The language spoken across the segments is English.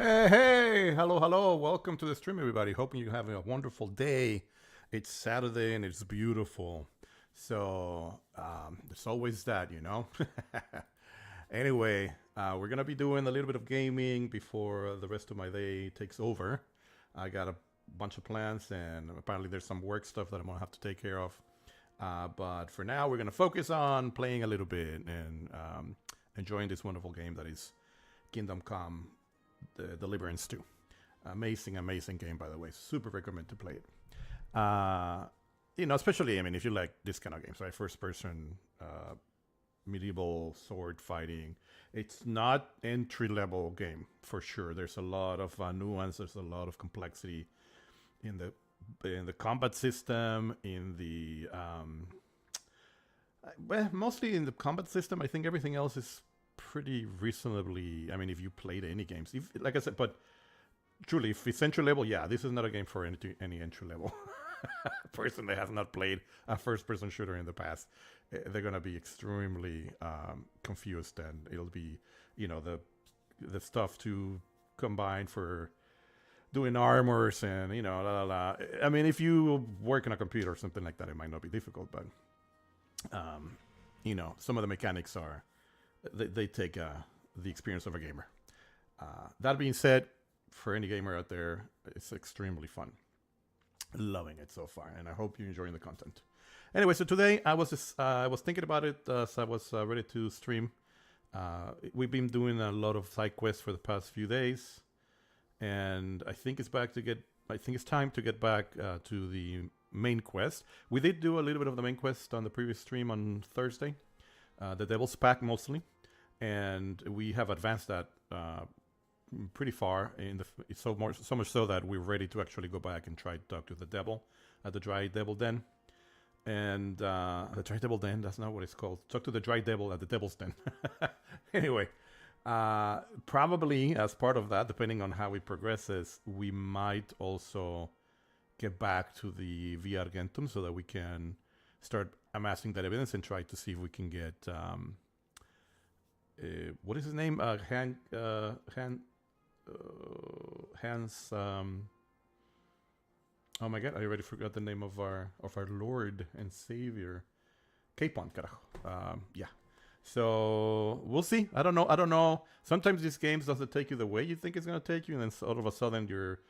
Hey, hey, hello, welcome to the stream, everybody. Hoping you're having a wonderful day. It's Saturday and it's beautiful. So, there's always that, you know? Anyway, we're gonna be doing a little bit of gaming before the rest of my day takes over. I got a bunch of plans and apparently there's some work stuff that I'm gonna have to take care of. But for now, we're gonna focus on playing a little bit and enjoying this wonderful game that is Kingdom Come the Deliverance 2. Amazing game, by the way. Super recommend to play it. Especially, I mean, if you like this kind of games, right? First person, medieval sword fighting. It's not entry level game for sure. There's a lot of nuance. There's a lot of complexity in the combat system. Well, mostly in the combat system. I think everything else is pretty reasonably. I mean, if you played any games, like I said, but truly, if it's entry level, yeah, this is not a game for any entry level person that has not played a first person shooter in the past. They're gonna be extremely confused, and it'll be, the stuff to combine for doing armors and la la la. I mean, if you work on a computer or something like that, it might not be difficult, but some of the mechanics are. They take the experience of a gamer. That being said, for any gamer out there, it's extremely fun. Loving it so far, and I hope you're enjoying the content. Anyway, so today I was thinking about it as I was ready to stream. We've been doing a lot of side quests for the past few days, and I think it's time to get back to the main quest. We did do a little bit of the main quest on the previous stream on Thursday, the Devil's Pack mostly. And we have advanced that pretty far so much so that we're ready to actually go back and try to talk to the devil at the Dry Devil Den. And the Dry Devil Den, that's not what it's called. Talk to the Dry Devil at the Devil's Den. Anyway, probably as part of that, depending on how it progresses, we might also get back to the Argentum so that we can start amassing that evidence and try to see if we can get what is his name? Hans. Oh my God! I already forgot the name of our Lord and Savior, Capon. Carajo. Yeah. So we'll see. I don't know. Sometimes these games doesn't take you the way you think it's gonna take you, and then all of a sudden you're,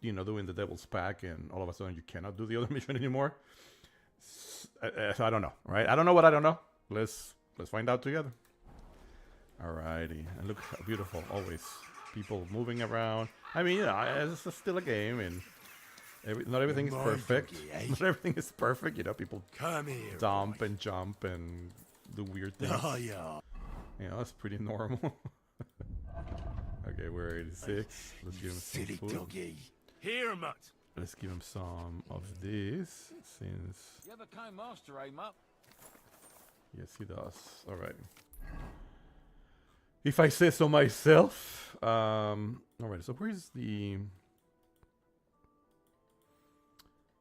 doing the Devil's Pack, and all of a sudden you cannot do the other mission anymore. So I don't know, right? I don't know what I don't know. Let's find out together. Alrighty, and look how beautiful, always. People moving around. I mean, it's still a game, and not everything is perfect. Not everything is perfect, people dump and jump and do weird things. That's pretty normal. Okay, we're 86. Let's give him some food. Let's give him some of this, since... You ever came master, eh, Mutt? Yes, he does. Alright. If I say so myself. Alright, so where's the...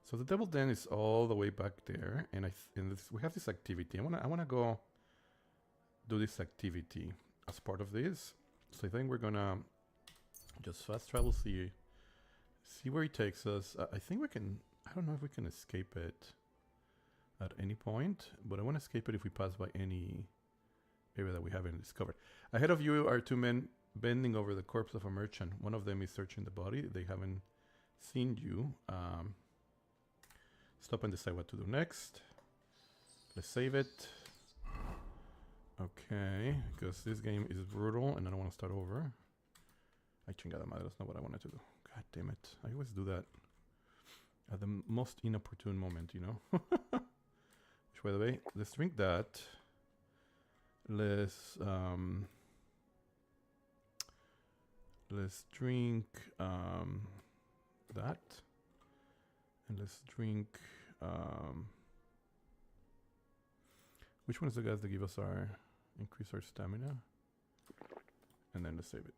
So the Devil Den is all the way back there, and we have this activity. I wanna go do this activity as part of this. So I think we're gonna just fast travel, see where it takes us. I think we can... I don't know if we can escape it at any point, but I want to escape it if we pass by any area that we haven't discovered. Ahead of you are two men bending over the corpse of a merchant. One of them is searching the body. They haven't seen you. Stop and decide what to do next. Let's save it. Okay, because this game is brutal and I don't want to start over. I chingada madre, that's not what I wanted to do. God damn it. I always do that at the most inopportune moment, Which, by the way, let's drink that. Let's drink that. And let's drink which one is the guys that give us increase our stamina? And then let's save it.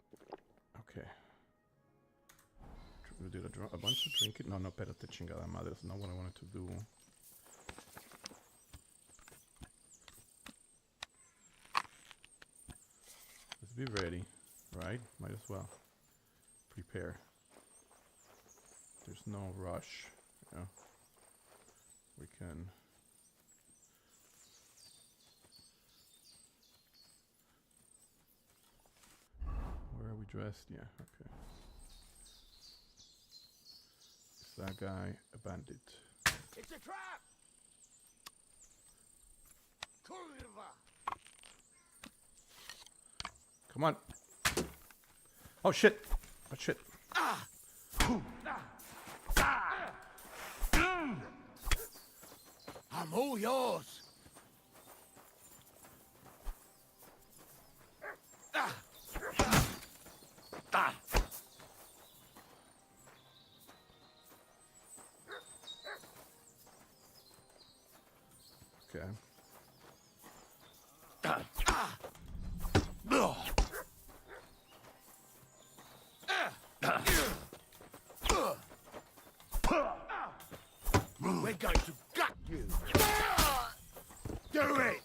Okay. We did a bunch of drinking. No, espérate, chingada madre. That's not what I wanted to do. Let's be ready, right? Might as well. prepare. There's no rush. Yeah. We can. Where are we dressed? Yeah, okay. Is that guy a bandit? It's a trap! Kurva! Come on. Oh shit. Oh shit. I'm all yours. Okay. We're going to gut you. Do it!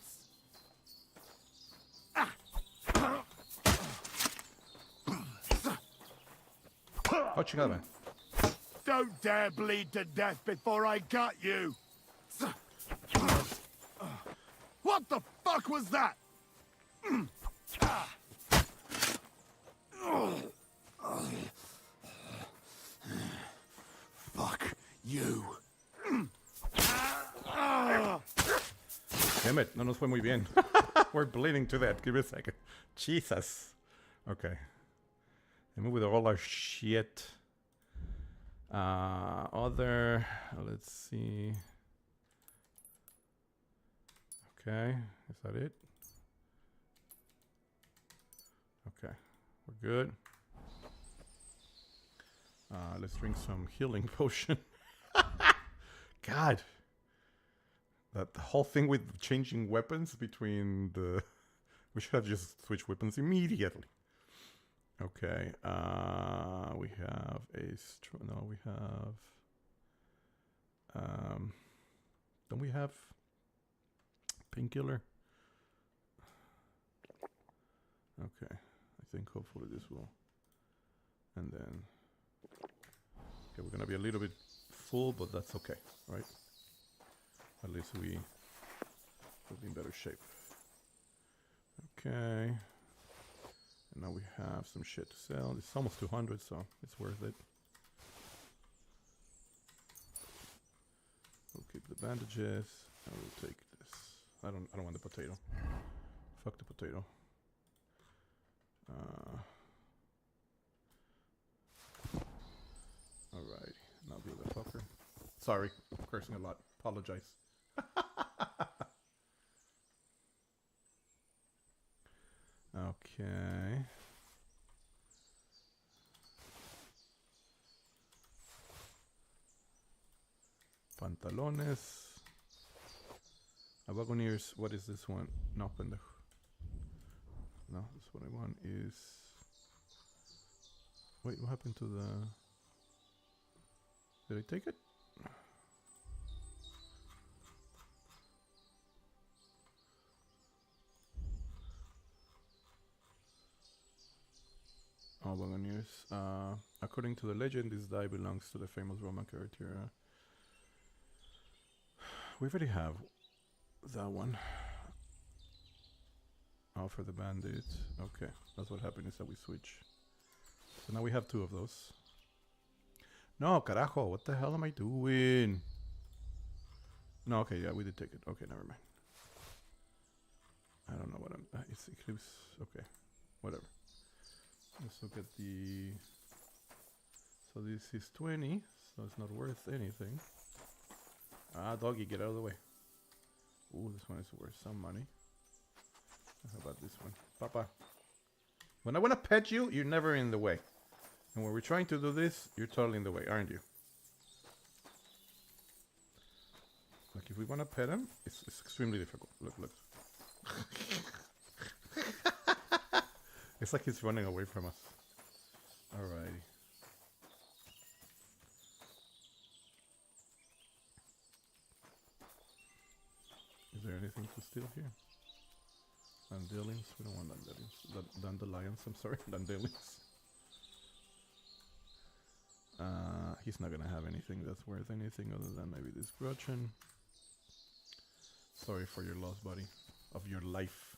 What you got, man? Don't dare bleed to death before I gut you. What the fuck was that? Fuck you. Damn it, no nos fue muy bien. We're bleeding to death. Give me a second. Jesus. Okay. Let me with all our shit. Let's see. Okay, is that it? Okay, we're good. Let's drink some healing potion. God. That the whole thing with changing weapons between the... We should have just switched weapons immediately. Okay, we have a... No, we have... Don't we have... Painkiller? Okay, I think hopefully this will... And then... Okay, we're gonna be a little bit full, but that's okay, right? At least we will be in better shape. Okay. And now we have some shit to sell. It's almost 200, so it's worth it. We'll keep the bandages. I will take this. I don't want the potato. Fuck the potato. Alright. Now be the fucker. Sorry, I'm cursing a lot. Apologize. Okay. Pantalones. Wagoneers. What is this one? No, pendejo. No, this what I want is... Wait, what happened to the... Did I take it? Oh, Wagoneers. According to the legend, this die belongs to the famous Roman character. We already have that one. Oh, for the bandit. Okay, that's what happened is that we switch. So now we have two of those. No, carajo, what the hell am I doing? No, okay, yeah, we did take it. Okay, never mind. I don't know what I'm... it's Eclipse. Okay, whatever. Let's look at the... So this is 20, so it's not worth anything. Ah, doggy, get out of the way. Ooh, this one is worth some money. How about this one? Papa. When I want to pet you, you're never in the way. And when we're trying to do this, you're totally in the way, aren't you? Like, if we want to pet him, it's extremely difficult. Look, look. It's like he's running away from us. Alrighty. Is there anything to steal here? Dandelions? We don't want dandelions. Dandelions, I'm sorry. Dandelions. He's not gonna have anything that's worth anything other than maybe this Gretchen. Sorry for your loss, buddy. Of your life.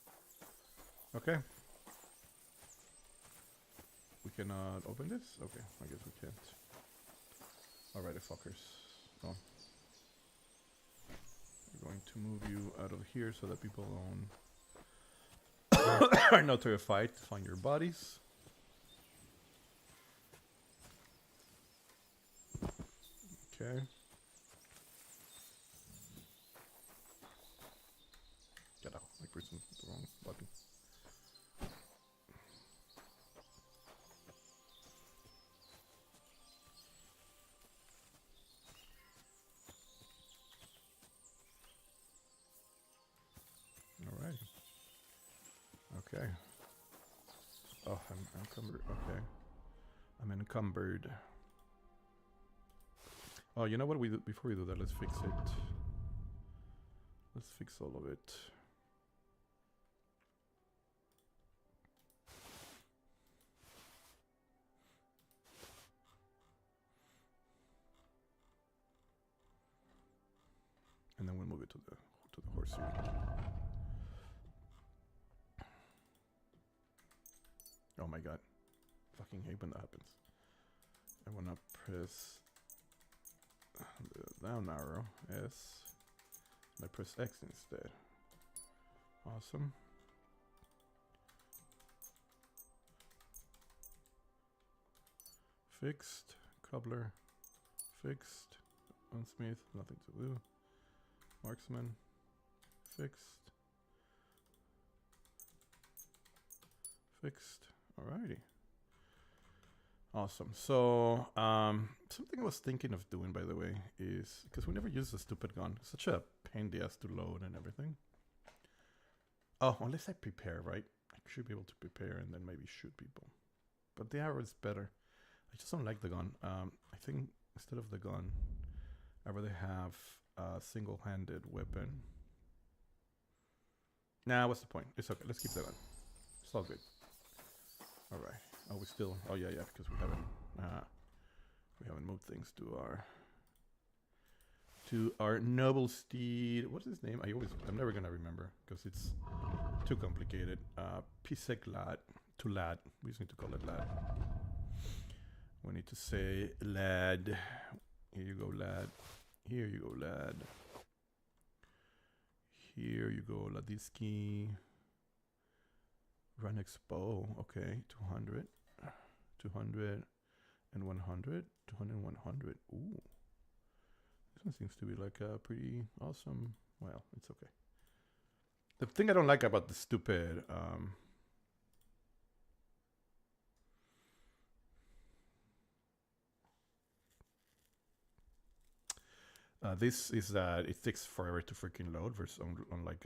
Okay. We cannot open this? Okay, I guess we can't. Alrighty, fuckers. Oh. We're going to move you out of here so that people are not terrified to find your bodies. Okay. Get out. I pressed the wrong button. Alright. Okay. Oh, I'm encumbered. Okay. I'm encumbered. Oh, you know what we do before we do that? Let's fix it. Let's fix all of it. And then we'll move it to the horsey. Oh my god. Fucking hate when that happens. I wanna press the down arrow, S. I press X instead. Awesome. Fixed. Cobbler. Fixed. Unsmith. Nothing to do. Marksman. Fixed. Fixed. Alrighty. Awesome. So, something I was thinking of doing, by the way, is because we never use the stupid gun. It's such a pain in the ass to load and everything. Oh, unless I prepare, right? I should be able to prepare and then maybe shoot people. But the arrow is better. I just don't like the gun. I think instead of the gun, I'd rather have a single-handed weapon. Nah, what's the point? It's okay. Let's keep the gun. It's all good. All right. Oh, we still. Oh yeah, because we haven't moved things to our noble steed. What's his name? I'm never gonna remember because it's too complicated. Pisek lad to lad. We just need to call it lad. We need to say lad. Here you go, lad. Here you go, lad. Here you go, Ladiski. Run expo. Okay, 200. 200 and 100. 200 and 100. Ooh. This one seems to be like a pretty awesome. Well, it's okay. The thing I don't like about the stupid this is that it takes forever to freaking load versus on like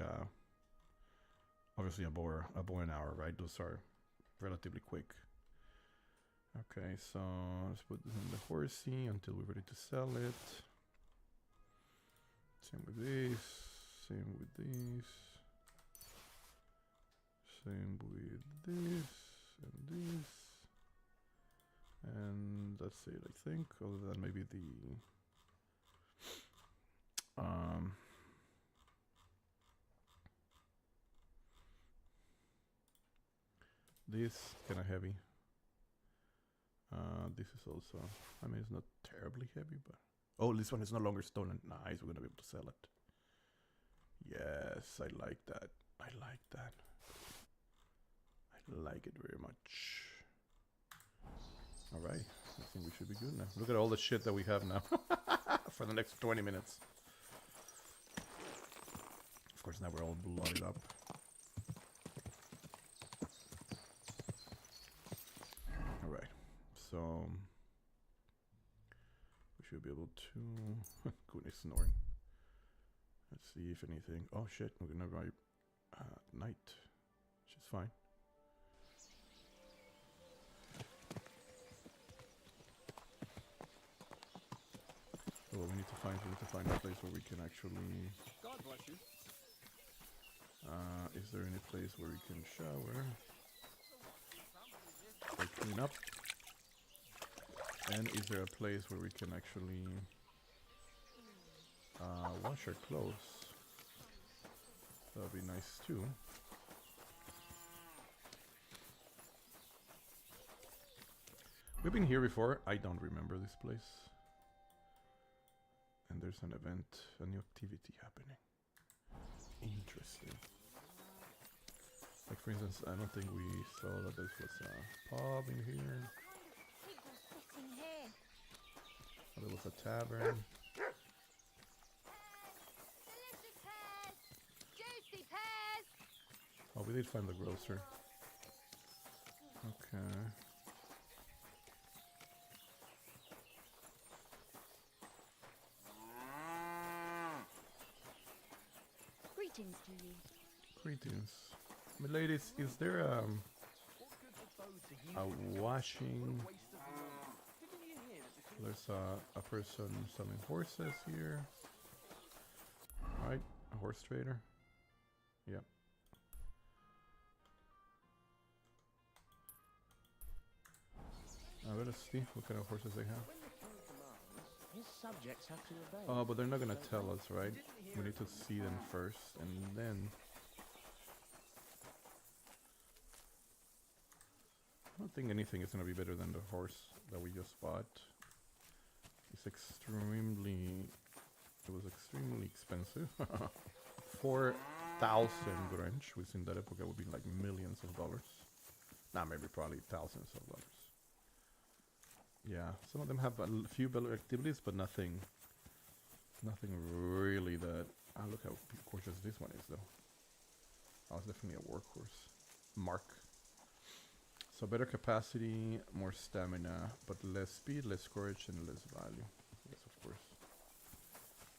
obviously a bow and arrow, right? Those are relatively quick. Okay, so let's put this in the horsey until we're ready to sell it. Same with this. Same with this. Same with this and this. And that's it, I think. Other than maybe the this kind of heavy. This is also, I mean, it's not terribly heavy, but oh, this one is no longer stolen. Nice, we're gonna be able to sell it. Yes, I like that. I like that. I like it very much. All right, I think we should be good now. Look at all the shit that we have now for the next 20 minutes. Of course, now we're all blooded up. All right, so we should be able to. Goodness, snoring. Let's see if anything. Oh shit, we're gonna write night, which is fine. Well, we need to find a place where we can actually. God bless you. Is there any place where we can shower or clean up? And is there a place where we can actually wash our clothes? That would be nice too. We've been here before. I don't remember this place. And there's an event, a new activity happening. Interesting. Like for instance, I don't think we saw that this was a pub in here. People sitting here. Oh, there was a tavern. Delicious pears! Juicy pears! Oh, we did find the grocer. Okay. Greetings to you. Greetings. My ladies, is there a washing? There's a person selling horses here. Right? A horse trader. Yep. Let us see what kind of horses they have. His subjects have to obey. Oh, but they're not gonna tell us, right? We need to see them first, and then... I don't think anything is gonna be better than the horse that we just bought. It's extremely... It was extremely expensive. 4,000 Grange, which in that epoch would be like millions of dollars. Nah, maybe probably thousands of dollars. Yeah, some of them have a few better activities, but nothing really that... Ah, look how gorgeous this one is, though. Oh, it's definitely a workhorse. Mark. So better capacity, more stamina, but less speed, less courage, and less value. Yes, of course.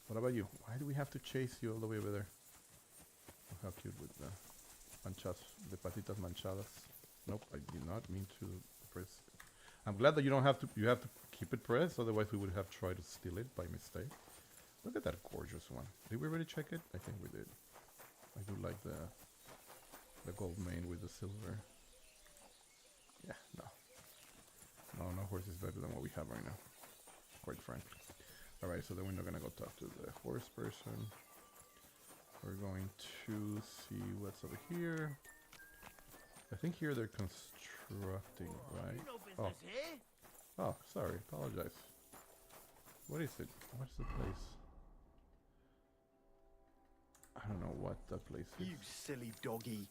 What about you? Why do we have to chase you all the way over there? Oh, how cute with the the patitas manchadas. Nope, I did not mean to press. I'm glad that you don't have to. You have to keep it pressed, otherwise we would have tried to steal it by mistake. Look at that gorgeous one. Did we already check it? I think we did. I do like the gold mane with the silver. Yeah, no horse is better than what we have right now, quite frankly. Alright, so then we're not gonna go talk to the horse person. We're going to see what's over here. I think here they're constructing, right? Oh, oh, sorry, apologize. What is it? What's the place? I don't know what that place is. You silly doggy.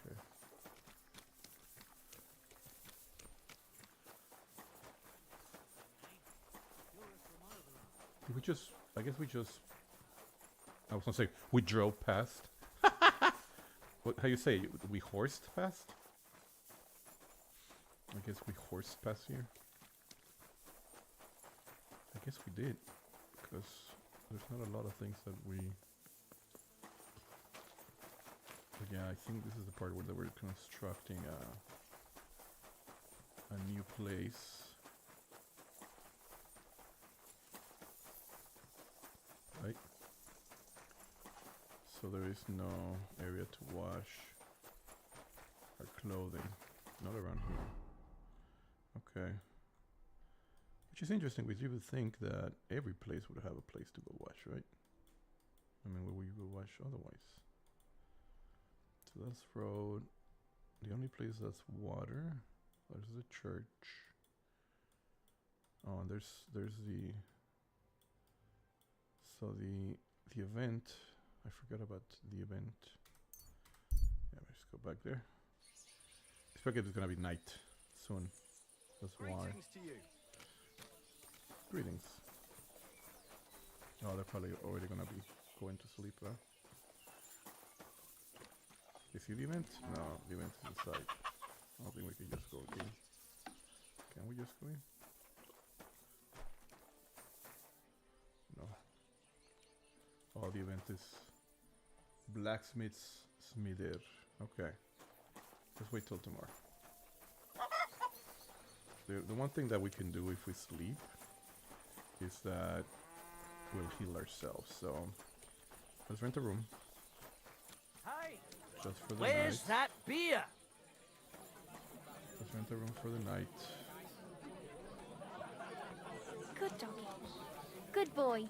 Okay. Did we just... I guess we just... I was gonna say, we drove past. What, how you say? We horsed past? I guess we horsed past here. I guess we did. Because there's not a lot of things that we... But yeah, I think this is the part where they were constructing a new place. Right? So there is no area to wash our clothing. Not around here. Okay. Which is interesting, because you would think that every place would have a place to go wash, right? I mean, where would you go wash otherwise? So that's road. The only place that's water. There's the church. Oh, and there's the... So the event... I forgot about the event. Yeah, let's go back there. It's because it's gonna be night soon. That's why. Greetings to you. Greetings. Oh, they're probably already gonna be going to sleep, huh? You see the event? No, the event is inside. I don't think we can just go in. Can we just go in? No. Oh, the event is Blacksmith's Smither. Okay. Let's wait till tomorrow. The one thing that we can do if we sleep is that we'll heal ourselves. So let's rent a room. Hey, Just for the where's night. that beer? Let's rent a room for the night. Good doggy. Good boy.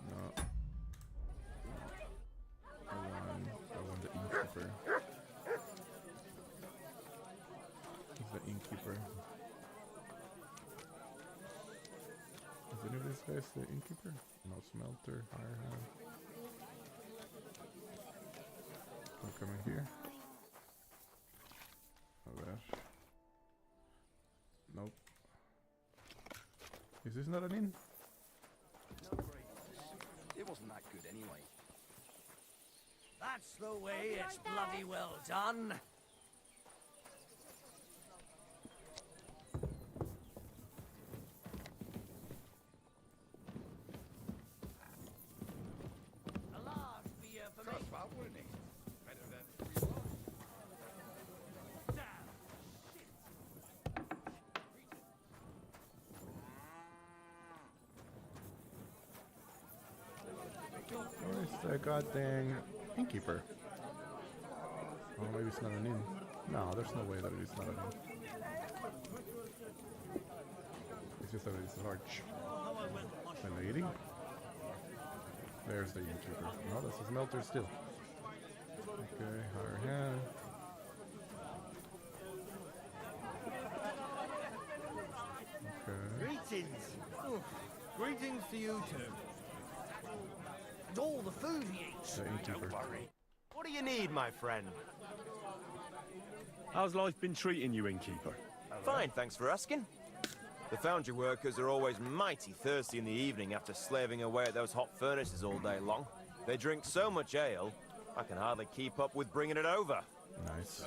No. I want the innkeeper. Who's the innkeeper? Is any of these guys the innkeeper? No smelter, higher hand. Can I come in here? Oh gosh. Nope. Is this not an inn? No great. It wasn't that good anyway. That's the way. It's bloody well done. A large beer for me. Where's the goddamn innkeeper? Oh, maybe it's not an inn. No, there's no way that it is not an inn. It's just that it's large. The lady? There's the innkeeper. No, that's a smelter still. Okay, higher hand. Okay. Greetings. Oof. Greetings to you too. And all the food he eats. The innkeeper. What do you need, my friend? How's life been treating you, innkeeper? Fine, thanks for asking. The foundry workers are always mighty thirsty in the evening after slaving away at those hot furnaces all day long. They drink so much ale, I can hardly keep up with bringing it over. Nice.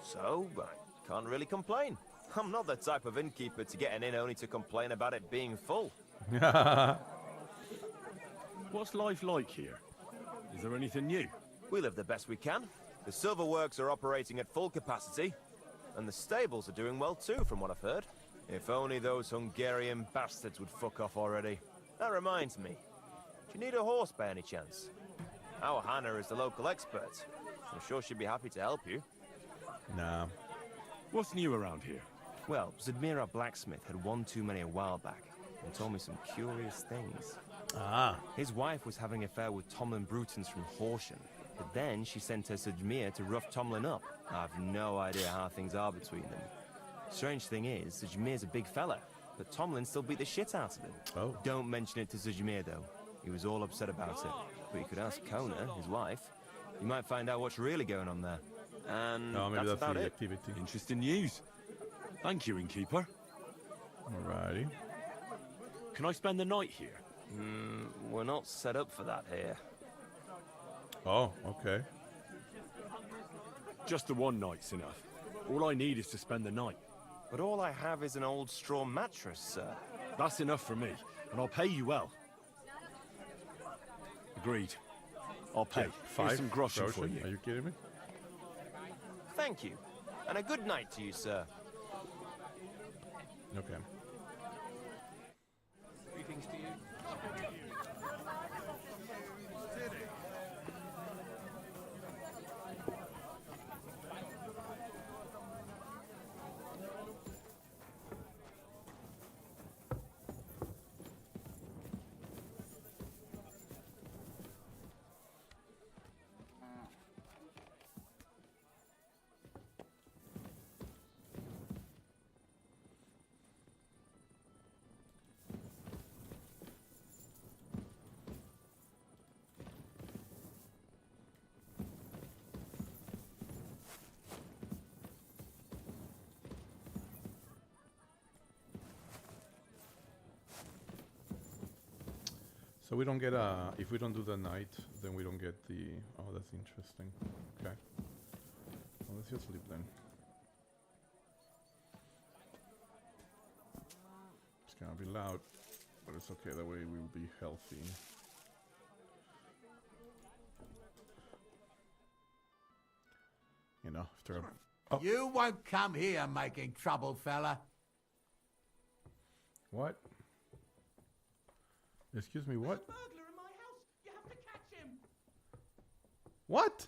So, I can't really complain. I'm not the type of innkeeper to get an inn only to complain about it being full. What's life like here? Is there anything new? We live the best we can. The silver works are operating at full capacity, and the stables are doing well too, from what I've heard. If only those Hungarian bastards would fuck off already. That reminds me. Do you need a horse by any chance? Our Hannah is the local expert. I'm sure she'd be happy to help you. Nah. What's new around here? Well, Zadmira Blacksmith had one too many a while back and told me some curious things. Ah. His wife was having an affair with Tomlin Brutons from Horsham, but then she sent her Zadmir to rough Tomlin up. I've no idea how things are between them. Strange thing is, Zadmir's a big fella, but Tomlin still beat the shit out of him. Oh. Don't mention it to Zadmir, though. He was all upset about it. But you could ask Kona, his wife. You might find out what's really going on there. And Oh, maybe that's about the it. activity. Interesting news. Thank you, innkeeper. Alrighty. Can I spend the night here? We're not set up for that here. Oh, okay. Just the one night's enough. All I need is to spend the night. But all I have is an old straw mattress, sir. That's enough for me, and I'll pay you well. Agreed. I'll pay. Here's some groschen for you. Are you kidding me? Thank you. And a good night to you, sir. Okay. Greetings to you. So we don't get if we don't do the night, then we don't get the. Oh, that's interesting. Okay. Well, let's just leave then. It's gonna be loud, but it's okay. That way we will be healthy. You know, after a. Oh, You won't come here making trouble, fella. what? Excuse me, what? Burglar in my house. You have to catch him. What?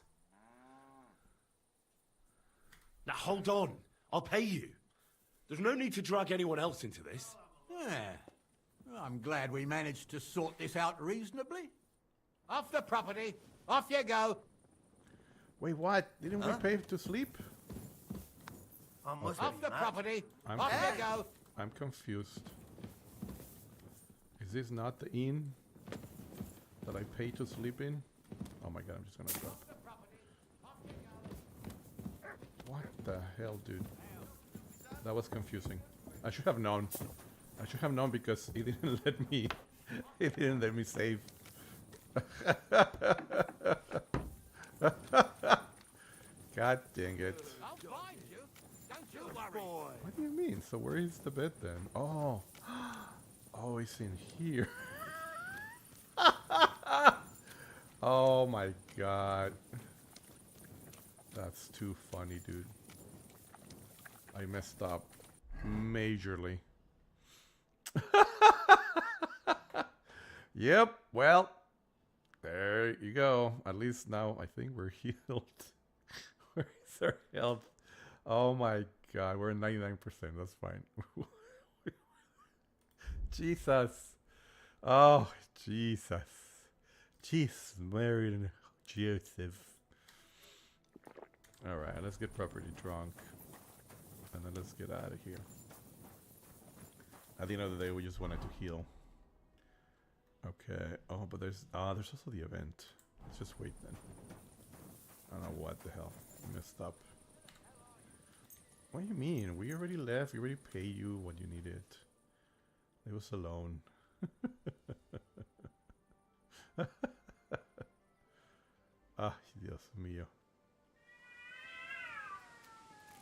Now hold on. I'll pay you. There's no need to drag anyone else into this. Yeah. Well, I'm glad we managed to sort this out reasonably. Off the property. Off you go. Wait, what? Didn't we pay to sleep? Off the property. I'm Off you go. I'm confused. Is this not the inn that I pay to sleep in? Oh my god, I'm just gonna drop. What the hell, dude? That was confusing. I should have known. I should have known because it didn't let me. It didn't let me save. God dang it. I'll find you. Don't you worry. What do you mean? So where is the bed then? Oh. Oh, it's in here. Oh my god. That's too funny, dude. I messed up majorly. Yep, well, there you go. At least now I think we're healed. Where is our health? Oh my god, we're at 99%. That's fine. Jesus. Oh, Jesus. Jesus, Mary and Joseph. Alright, let's get properly drunk. And then let's get out of here. At the end of the day, we just wanted to heal. Okay. Oh, but there's also the event. Let's just wait then. I don't know what the hell. I messed up. What do you mean? We already left. We already paid you what you needed. Leave us alone. Ah, Dios mío.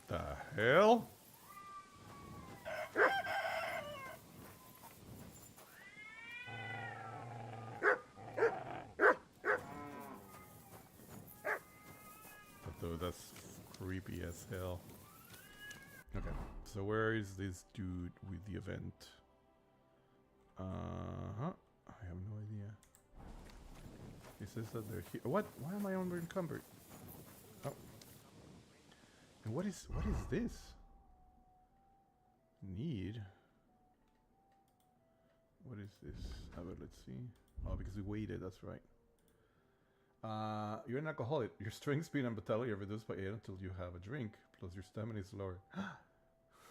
The hell? Dude, that's creepy as hell. Okay, so where is this dude with the event? I have no idea. He says that they're here. What? Why am I unencumbered? Oh. And what is this? Need? What is this? Let's see. Oh, because we waited, that's right. You're an alcoholic. Your strength, speed, and vitality are reduced by 8 until you have a drink. Plus your stamina is lower.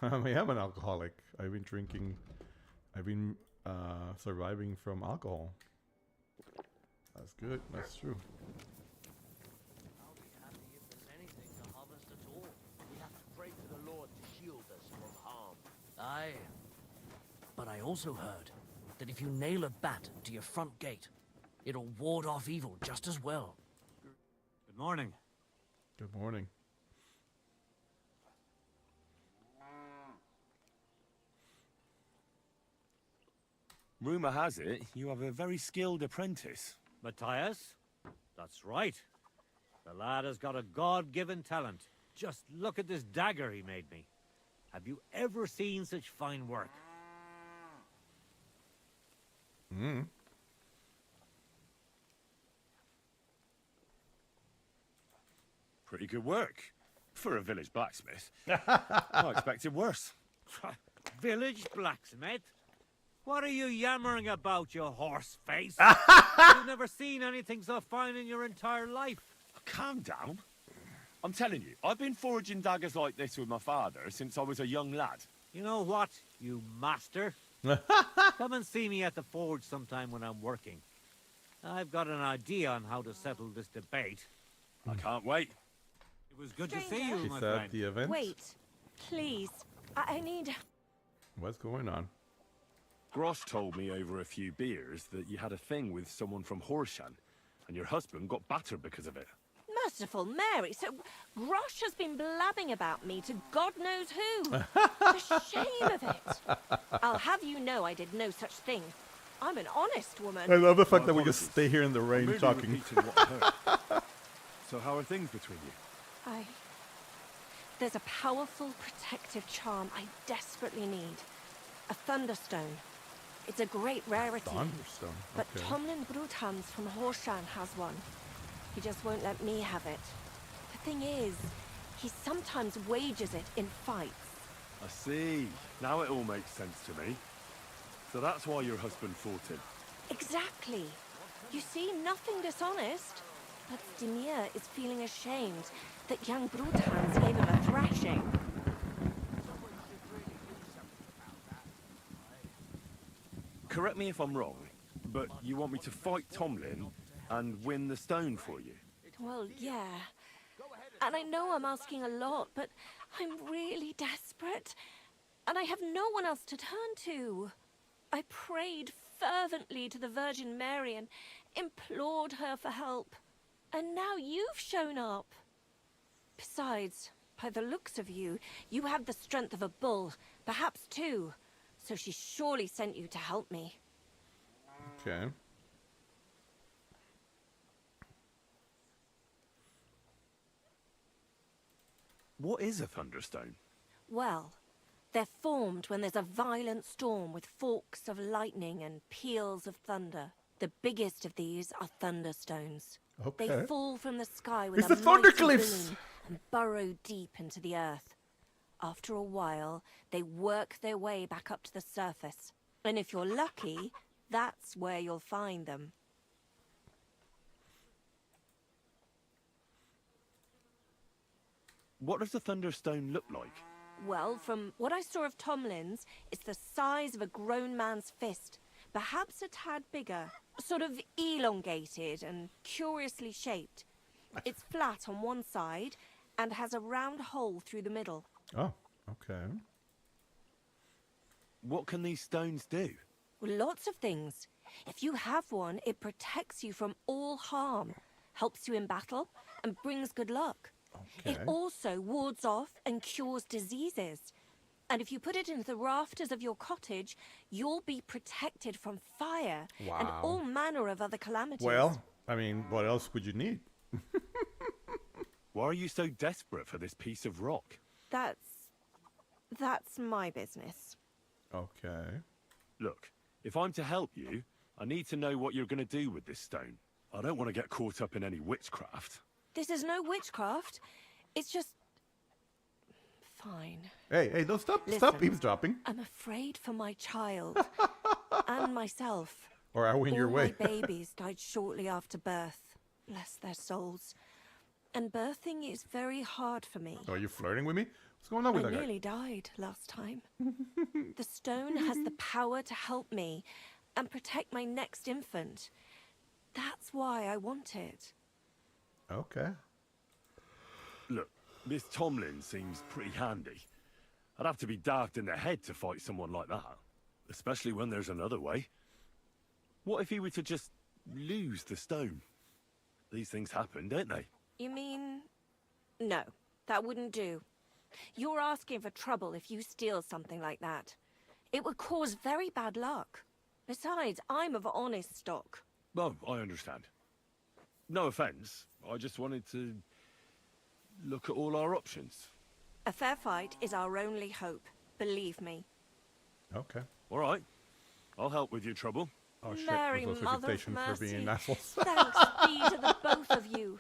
I am an alcoholic. I've been drinking. I've been surviving from alcohol. That's good. That's true. I'll be happy if there's anything to harvest at all. We have to pray to the Lord to shield us from harm. Aye. But I also heard that if you nail a bat to your front gate, it'll ward off evil just as well. Good morning. Good morning. Rumor has it you have a very skilled apprentice. Matthias? That's right. The lad has got a God-given talent. Just look at this dagger he made me. Have you ever seen such fine work? Pretty good work. For a village blacksmith. I expected worse. Village blacksmith? What are you yammering about, you horse face? You've never seen anything so fine in your entire life. Calm down. I'm telling you, I've been forging daggers like this with my father since I was a young lad. You know what, you master? Come and see me at the forge sometime when I'm working. I've got an idea on how to settle this debate. I can't wait. It was good to see you, Is my that friend. the event? Wait, please. I need... What's going on? Grosh told me over a few beers that you had a thing with someone from Horshan, and your husband got battered because of it. Merciful Mary, so Grosh has been blabbing about me to God knows who. The shame of it. I'll have you know I did no such thing. I'm an honest woman. I love the fact My that we just apologies. stay here in the rain Merely talking. repeating what I heard. So how are things between you? There's a powerful protective charm I desperately need. A thunderstone. It's a great rarity. Thunderstone. But Okay. Tomlin Bruthans from Horshan has one. He just won't let me have it. The thing is, he sometimes wages it in fights. I see. Now it all makes sense to me. So that's why your husband fought him. Exactly. You see, nothing dishonest. But Dimir is feeling ashamed that young Brutans gave him a thrashing. Correct me if I'm wrong, but you want me to fight Tomlin and win the stone for you? Well, yeah. And I know I'm asking a lot, but I'm really desperate. And I have no one else to turn to. I prayed fervently to the Virgin Mary and implored her for help. And now you've shown up. Besides, by the looks of you, you have the strength of a bull, perhaps two. So she surely sent you to help me. Okay. What is a thunderstone? Well, they're formed when there's a violent storm with forks of lightning and peals of thunder. The biggest of these are thunderstones. Okay. They fall from the sky with It's a the mighty thundercliffs! boom and burrow deep into the earth. After a while, they work their way back up to the surface. And if you're lucky, that's where you'll find them. What does a thunderstone look like? Well, from what I saw of Tomlin's, it's the size of a grown man's fist. Perhaps a tad bigger. Sort of elongated and curiously shaped. It's flat on one side and has a round hole through the middle. Oh, okay. What can these stones do? Well, lots of things. If you have one, it protects you from all harm, helps you in battle, and brings good luck. Okay. It also wards off and cures diseases. And if you put it into the rafters of your cottage, you'll be protected from fire and Wow. all manner of other calamities. Well, I mean, what else would you need? Why are you so desperate for this piece of rock? That's my business. Okay. Look, if I'm to help you, I need to know what you're going to do with this stone. I don't want to get caught up in any witchcraft. This is no witchcraft. It's just... Fine. Hey, don't stop Listen, eavesdropping. I'm afraid for my child and myself. Or are we in your All way? my babies died shortly after birth. Bless their souls. And birthing is very hard for me. Are you flirting with me? What's going on with I that guy? nearly died last time. The stone has the power to help me and protect my next infant. That's why I want it. Okay. Look, this Tomlin seems pretty handy. I'd have to be daft in the head to fight someone like that. Especially when there's another way. What if he were to just lose the stone? These things happen, don't they? You mean... No, that wouldn't do. You're asking for trouble if you steal something like that. It would cause very bad luck. Besides, I'm of honest stock. Well, I understand. No offense, I just wanted to look at all our options. A fair fight is our only hope, believe me. Okay. All right, I'll help with your trouble. Oh shit, Mary, was Mother of reputation for being Mercy, assholes. thanks be to the both of you.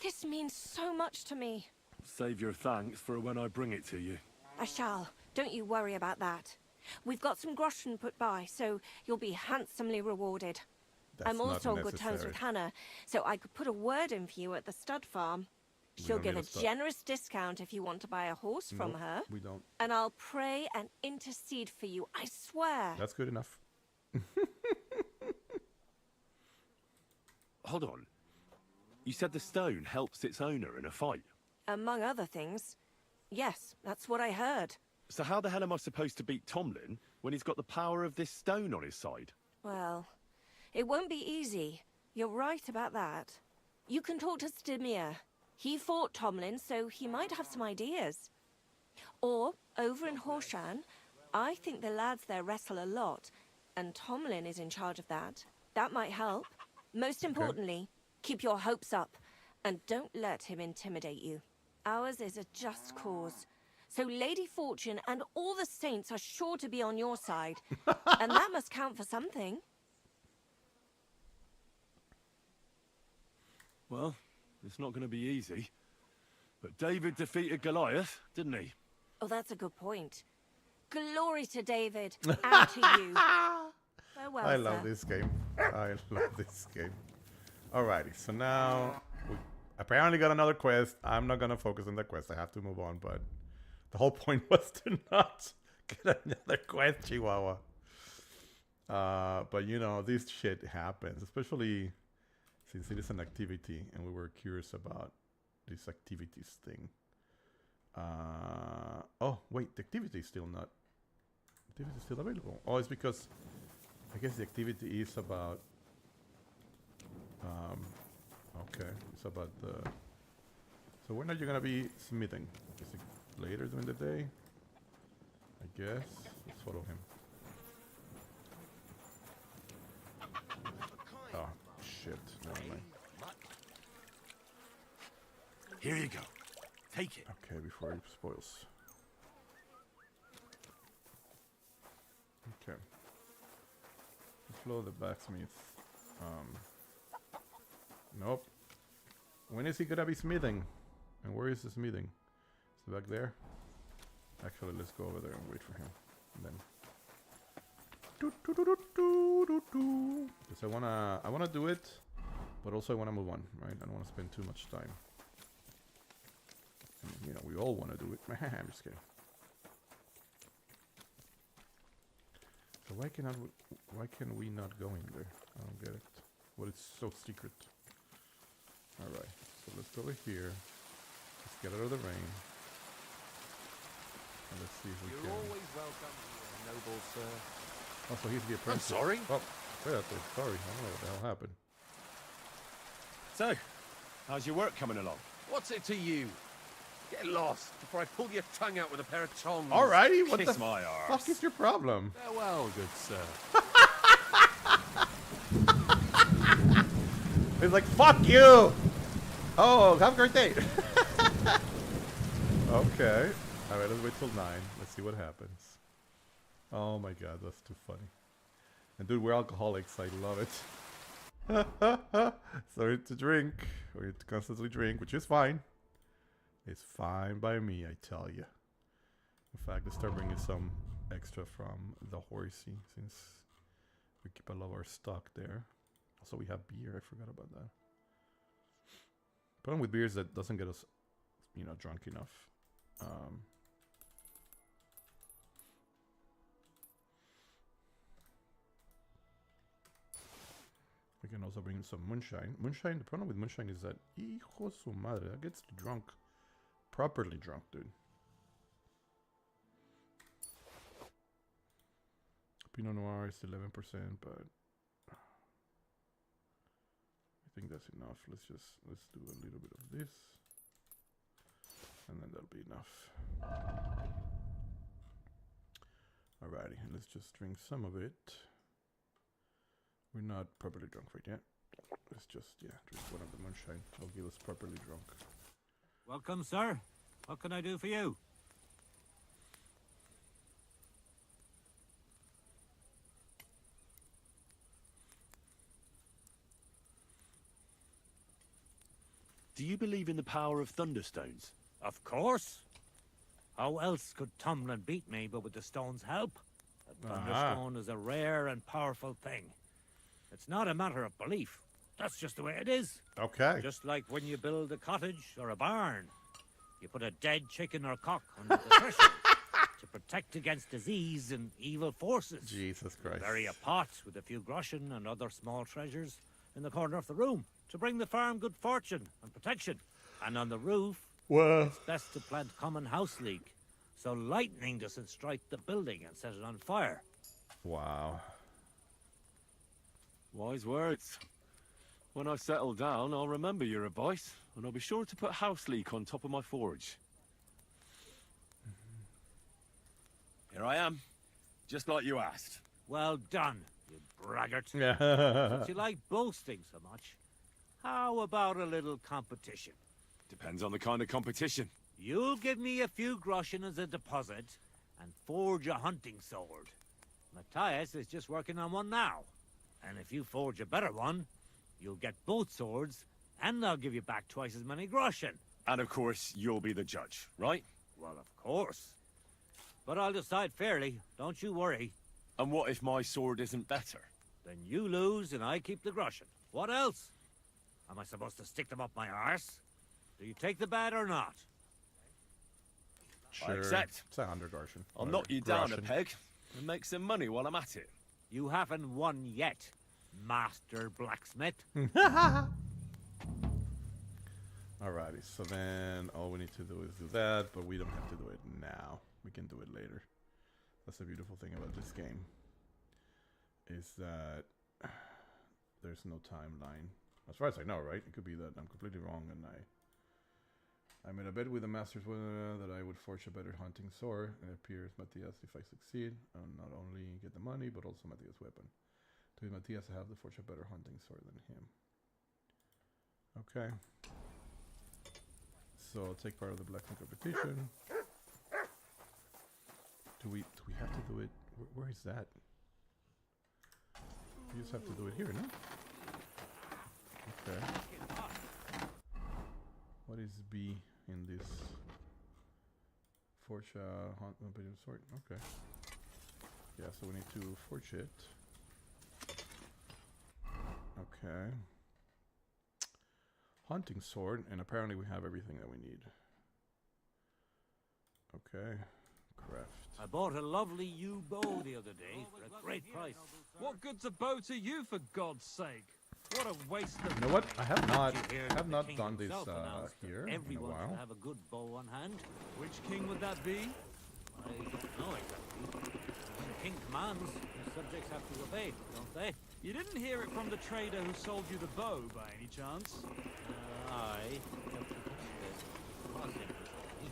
This means so much to me. Save your thanks for when I bring it to you. I shall. Don't you worry about that. We've got some groschen put by, so you'll be handsomely rewarded. That's I'm not also on good terms necessary. with Hannah, so I could put a word in for you at the stud farm. She'll don't give need a a stud. generous discount if you want to buy a horse from Nope, her. we don't. And I'll pray and intercede for you, I swear. That's good enough. Hold on. You said the stone helps its owner in a fight. Among other things. Yes, that's what I heard. So how the hell am I supposed to beat Tomlin when he's got the power of this stone on his side? Well, it won't be easy. You're right about that. You can talk to Stimir. He fought Tomlin, so he might have some ideas. Or, over in Horshan, I think the lads there wrestle a lot, and Tomlin is in charge of that. That might help. Most importantly, keep your hopes up, and don't let him intimidate you. Ours is a just cause. So Lady Fortune and all the saints are sure to be on your side. And that must count for something. Well, it's not going to be easy. But David defeated Goliath, didn't he? Oh, that's a good point. Glory to David, and to you. Farewell, I love sir. this game. I love this game. Alrighty, so now we apparently got another quest. I'm not gonna focus on the quest. I have to move on, but the whole point was to not get another quest, Chihuahua. But you know, this shit happens, especially since it is an activity and we were curious about this activities thing. Oh, wait, the activity is still not. Activity is still available. Oh, it's because I guess the activity is about. Okay, it's about the. So when are you gonna be smithing? Is it later during the day? I guess. Let's follow him. Oh shit! Never mind. Here you go. Take it. Okay, before it spoils. Okay. Flow the blacksmith. Nope. When is he gonna be smithing? And where is the smithing? Is it back there? Actually, let's go over there and wait for him. And then. Because I wanna do it, but also I wanna move on, right? I don't wanna spend too much time. I mean, you know, we all wanna do it. I'm just kidding. So why can we not go in there? I don't get it. Well, it's so secret. All right, so let's go over here. Let's get out of the rain. And let's see if we can. You're always welcome here, noble sir. Oh, so he's the apprentice. I'm sorry. Oh, sorry. I don't know what the hell happened. So, how's your work coming along? What's it to you? Get lost before I pull your tongue out with a pair of tongs. Alrighty, what Kiss the my arse. fuck is your problem? Farewell, good sir. He's like, fuck you! Oh, have a great day! Okay. Alright, let's wait till 9. Let's see what happens. Oh my god, that's too funny. And dude, we're alcoholics. I love it. Sorry to drink. We have to constantly drink, which is fine. It's fine by me, I tell you. In fact, let's start bringing some extra from the horsey, since we keep a lot of our stock there. Also, we have beer. I forgot about that. Problem with beer is that it doesn't get us, you know, drunk enough. We can also bring in some moonshine. Moonshine, the problem with moonshine is that, hijo su madre, that gets you drunk. Properly drunk, dude. Pinot Noir is 11%, but I think that's enough. Let's do a little bit of this, and then that'll be enough. Alrighty, and let's just drink some of it. We're not properly drunk right yet. Let's just, yeah, drink one of the moonshine. It'll give us properly drunk. Welcome, sir. What can I do for you? Do you believe in the power of thunderstones? Of course. How else could Tomlin beat me but with the stone's help? A thunderstone is a rare and powerful thing. It's not a matter of belief. That's just the way it is. Okay. Just like when you build a cottage or a barn. You put a dead chicken or cock under the threshold to protect against disease and evil forces. Jesus Christ. Bury a pot with a few groschen and other small treasures in the corner of the room to bring the farm good fortune and protection. And on the roof, it's best to plant common house leek, so lightning doesn't strike the building and set it on fire. Wow. Wise words. When I settle down, I'll remember your advice, and I'll be sure to put house leek on top of my forge. Here I am, just like you asked. Well done, you braggart. Yeah. Since you like boasting so much, how about a little competition? Depends on the kind of competition. You'll give me a few groschen as a deposit and forge a hunting sword. Matthias is just working on one now. And if you forge a better one, you'll get both swords, and I'll give you back twice as many groschen. And of course, you'll be the judge, right? Well, of course. But I'll decide fairly, don't you worry. And what if my sword isn't better? Then you lose and I keep the groschen. What else? Am I supposed to stick them up my arse? Do you take the bet or not? Sure. I accept. It's 100 groschen. I'll Or knock you down a groschen. peg and make some money while I'm at it. You haven't won yet, Master Blacksmith. Alrighty, so then all we need to do is do that, but we don't have to do it now. We can do it later. That's the beautiful thing about this game. Is that there's no timeline. As far as I know, right? It could be that I'm completely wrong and I made a bet with the masters that I would forge a better hunting sword. It appears Matthias, if I succeed, I'll not only get the money, but also Matthias' weapon. To Matthias, I have to forge a better hunting sword than him. Okay. So I'll take part of the blacksmith competition. Do we have to do it? Where is that? We just have to do it here, no? Okay. What is B in this? Forge hunt sword. Okay. Yeah, so we need to forge it. Okay. Hunting sword, and apparently we have everything that we need. Okay. Craft. I bought a lovely yew bow the other day for a great price. What good's a bow to you, for God's sake? What a waste of... You know what? I have not Did you hear have that not the king done this himself announced that here in a everyone should while. have a good bow on hand. Which king would that be? I don't know exactly. When the king commands, his subjects have to obey, don't they? You didn't hear it from the trader who sold you the bow, by any chance? I kept the this. Was him who told me.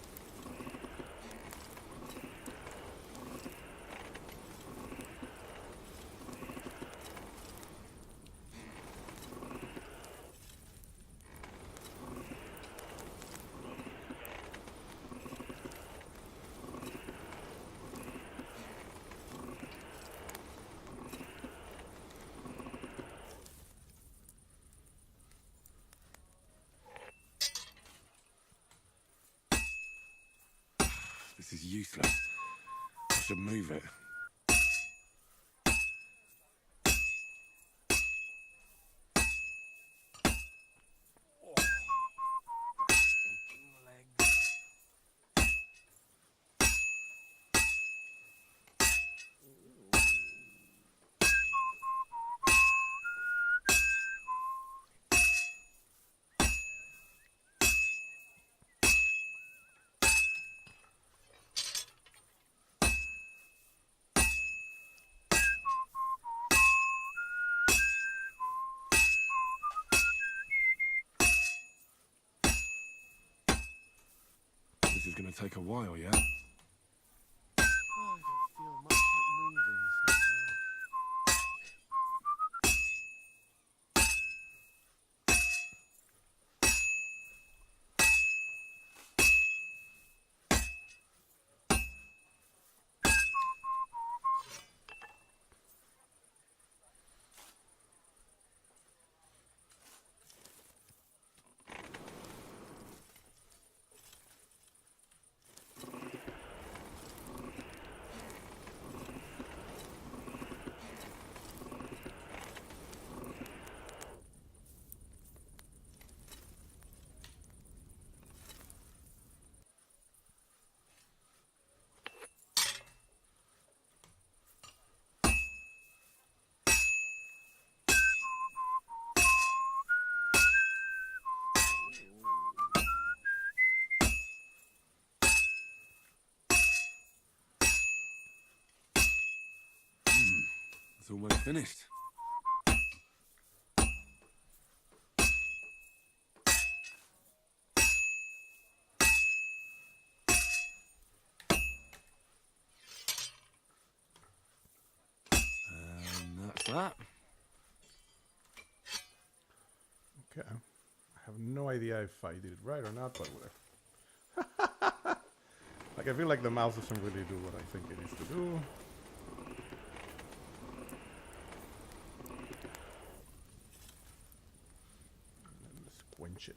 This is useless. I should move it. This is going to take a while, yeah? I don't feel much like moving somehow. It's almost finished. And that's that. Okay. I have no idea if I did it right or not, but whatever. Like, I feel like the mouse doesn't really do what I think it needs to do. Squinch it.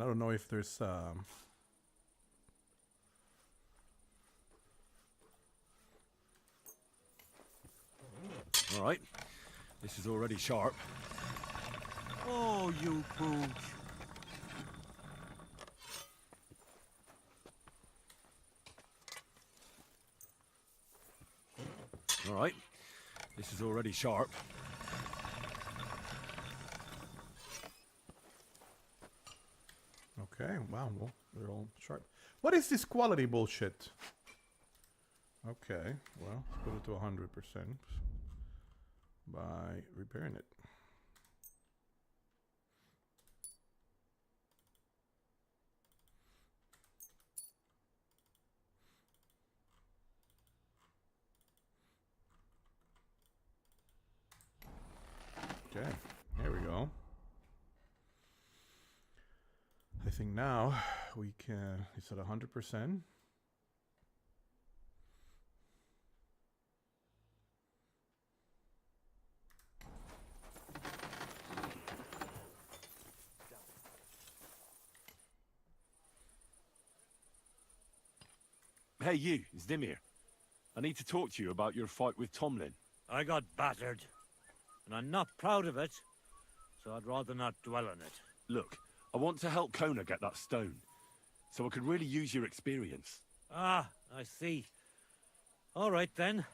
don't know if there's All right. This is already sharp. Oh, you pooch. All right. This is already sharp. Okay, wow, well, they're all sharp. What is this quality bullshit? Okay, well, let's put it to 100% by repairing it. Okay, here we go. I think now we can, it's at 100%. Hey, you, it's Dimir. I need to talk to you about your fight with Tomlin. I got battered, and I'm not proud of it, so I'd rather not dwell on it. Look, I want to help Kona get that stone, so I could really use your experience. Ah, I see. All right, then.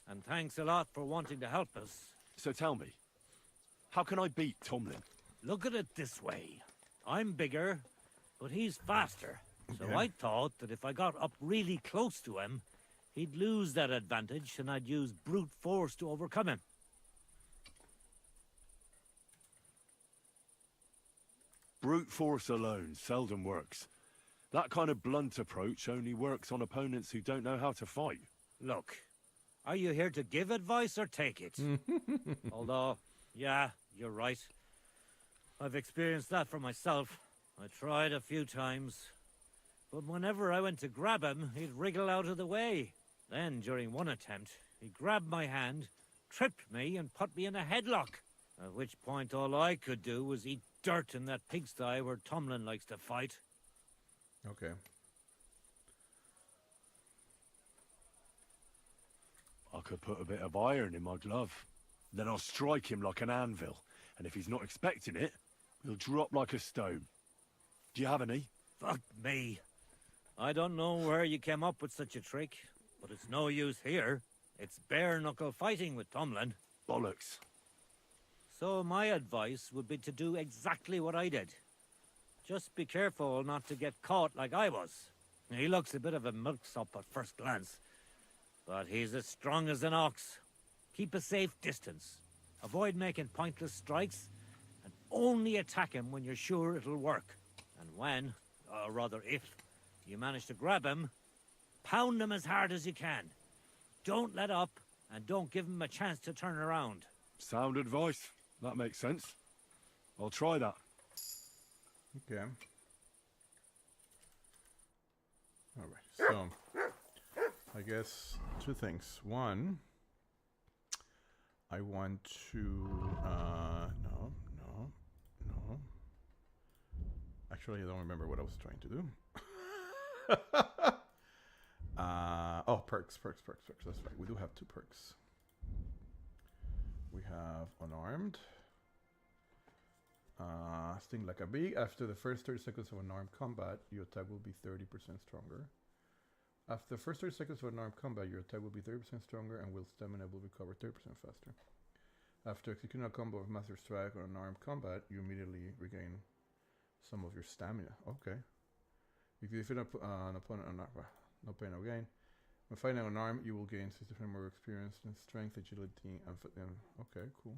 And thanks a lot for wanting to help us. So tell me, how can I beat Tomlin? Look at it this way. I'm bigger, but he's faster. So Yeah. I thought that if I got up really close to him, he'd lose that advantage and I'd use brute force to overcome him. Brute force alone seldom works. That kind of blunt approach only works on opponents who don't know how to fight. Look, are you here to give advice or take it? Although, yeah, you're right. I've experienced that for myself. I tried a few times. But whenever I went to grab him, he'd wriggle out of the way. Then, during one attempt, he grabbed my hand, tripped me, and put me in a headlock. At which point all I could do was eat dirt in that pigsty where Tomlin likes to fight. Okay. I could put a bit of iron in my glove. Then I'll strike him like an anvil. And if he's not expecting it, he'll drop like a stone. Do you have any? Fuck me. I don't know where you came up with such a trick, but it's no use here. It's bare-knuckle fighting with Tomlin. Bollocks. So my advice would be to do exactly what I did. Just be careful not to get caught like I was. He looks a bit of a milksop at first glance, but he's as strong as an ox. Keep a safe distance. Avoid making pointless strikes, and only attack him when you're sure it'll work. And when, or rather if, you manage to grab him, pound him as hard as you can. Don't let up, and don't give him a chance to turn around. Sound advice. That makes sense. I'll try that. Okay. All right. So, I guess two things. One, I want to. No. Actually, I don't remember what I was trying to do. Oh, perks. That's right. We do have two perks. We have unarmed. Sting like a bee. After the first 30 seconds of unarmed combat, your attack will be 30% stronger. After the first 30 seconds of unarmed combat, your attack will be 30% stronger and will stamina will recover 30% faster. After executing a combo of Master Strike or unarmed combat, you immediately regain some of your stamina. Okay. If you defeat an opponent, no pain, no gain. When fighting unarmed, you will gain 60% more experience in strength, agility, and okay, cool.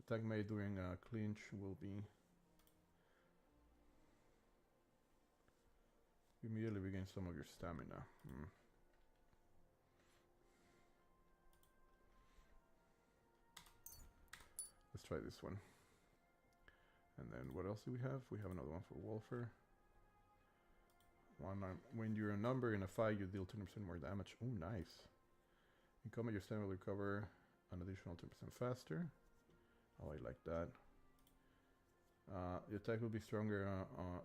Attack made during a clinch will be immediately regain some of your stamina. Let's try this one. And then what else do we have? We have another one for Wolfer. When you're a number in a fight, you deal 20% more damage. Oh, nice. In combat, your stamina will recover an additional 10% faster. Oh, I like that. The attack will be stronger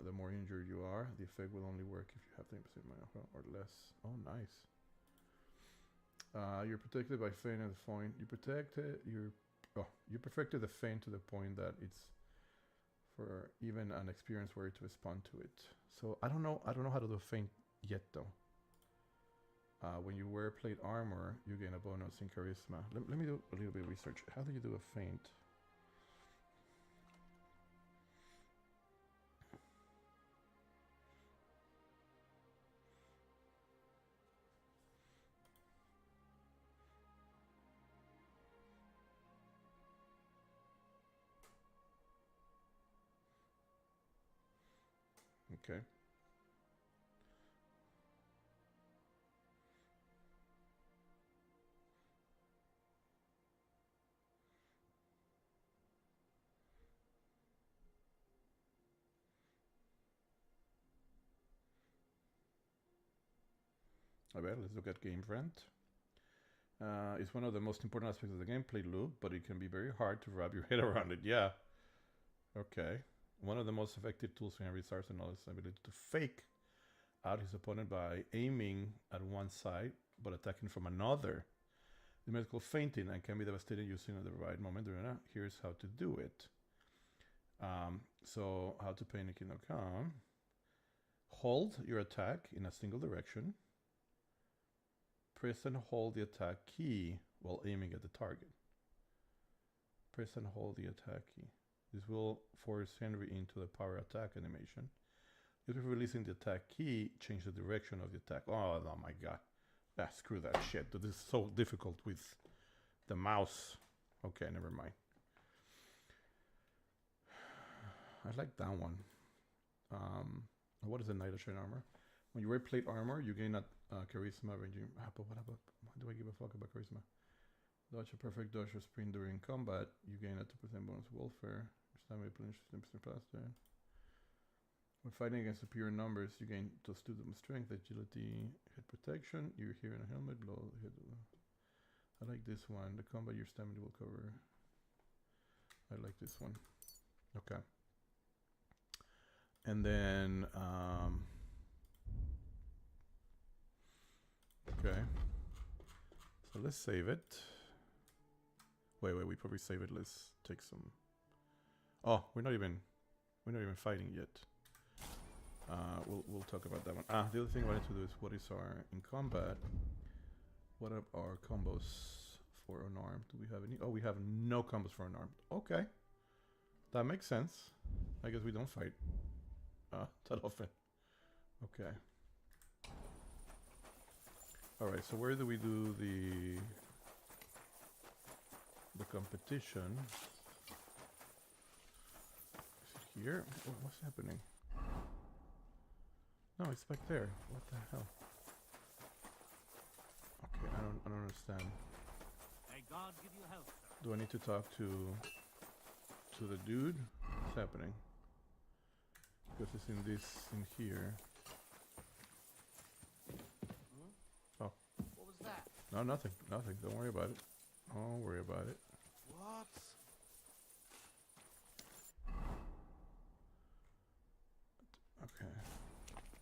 the more injured you are. The effect will only work if you have 10% mana or less. Oh, nice. You're protected by feint at the point. You perfected the feint to the point that it's for even an experienced warrior to respond to it. So I don't know how to do a feint yet though. When you wear plate armor, you gain a bonus in charisma. Let me do a little bit of research. How do you do a feint? Okay. Alright, let's look at game rent. It's one of the most important aspects of the gameplay loop, but it can be very hard to wrap your head around it. Yeah. Okay. One of the most effective tools in Henry's arsenal is the ability to fake out his opponent by aiming at one side but attacking from another. The method called feinting and can be devastating using at the right moment. Here's how to do it. So how to play in Kingdom Come. Hold your attack in a single direction. Press and hold the attack key while aiming at the target. Press and hold the attack key. This will force Henry into the power attack animation. If you're releasing the attack key, change the direction of the attack. Oh my god. Screw that shit. This is so difficult with the mouse. Okay, never mind. I like that one. What is the Knight of Shine Armor? When you wear plate armor, you gain a charisma ranging. But why do I give a fuck about charisma? Dodge a perfect dodge or sprint during combat. You gain a 2% bonus welfare. Your stamina replenishes 10% faster. When fighting against superior numbers, you gain plus 2 strength, agility, head protection. You're here in a helmet, blow head. I like this one. The combat your stamina will cover. I like this one. Okay. And then okay. So let's save it. Wait, we probably save it. Let's take some. Oh, we're not even fighting yet. We'll talk about that one. The other thing I wanted to do is what is our in combat? What are our combos for unarmed? Do we have any? Oh, we have no combos for unarmed. Okay, that makes sense. I guess we don't fight that often. Okay. All right. So where do we do the competition? Is it here? What's happening? No, it's back there. What the hell? Okay, I don't understand. May God give you health, sir. Do I need to talk to the dude? What's happening? Because it's in here. Oh. What was that? No, nothing. Don't worry about it. Don't worry about it. What? Okay.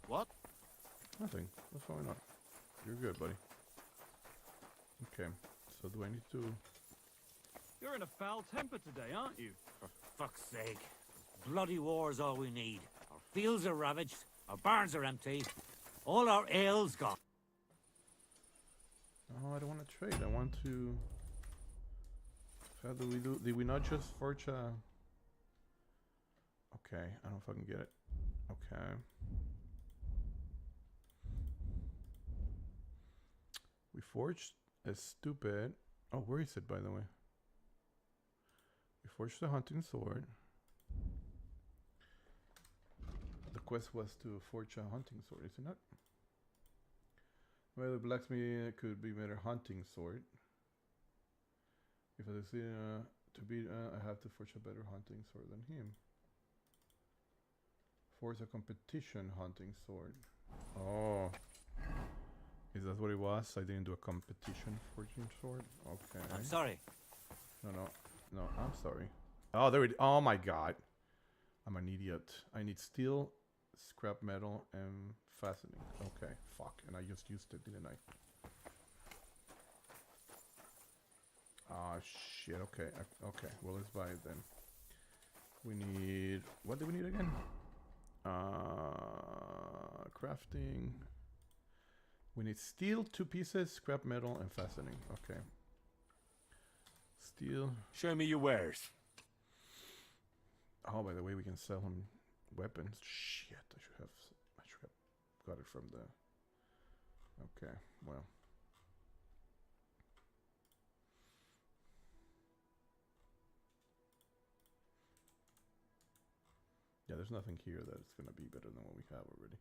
What? Nothing. What's going on? You're good, buddy. Okay. So do I need to... You're in a foul temper today, aren't you? For fuck's sake. Bloody war's all we need. Our fields are ravaged, our barns are empty, all our ale's gone. No, I don't want to trade. I want to... How do we do... Did we not just forge a... Okay, I don't fucking get it. Okay. We forged a stupid... Oh, where is it, by the way? We forged the hunting sword. The quest was to forge a hunting sword, isn't it? Well, the blacksmith could be made a hunting sword. If I decide to beat, I have to forge a better hunting sword than him. Forge a competition hunting sword. Oh. Is that what it was? I didn't do a competition forging sword? Okay. I'm sorry. No, I'm sorry. Oh, there it... Oh my god. I'm an idiot. I need steel, scrap metal, and fastening. Okay, fuck. And I just used it, didn't I? Ah, shit. Okay. Okay. Well, let's buy it then. We need... What do we need again? Crafting. We need steel, 2 pieces, scrap metal, and fastening. Okay. Steel. Show me your wares. Oh, by the way, we can sell him weapons. Shit, I should have got it from the... Okay, well. Yeah, there's nothing here that's gonna be better than what we have already.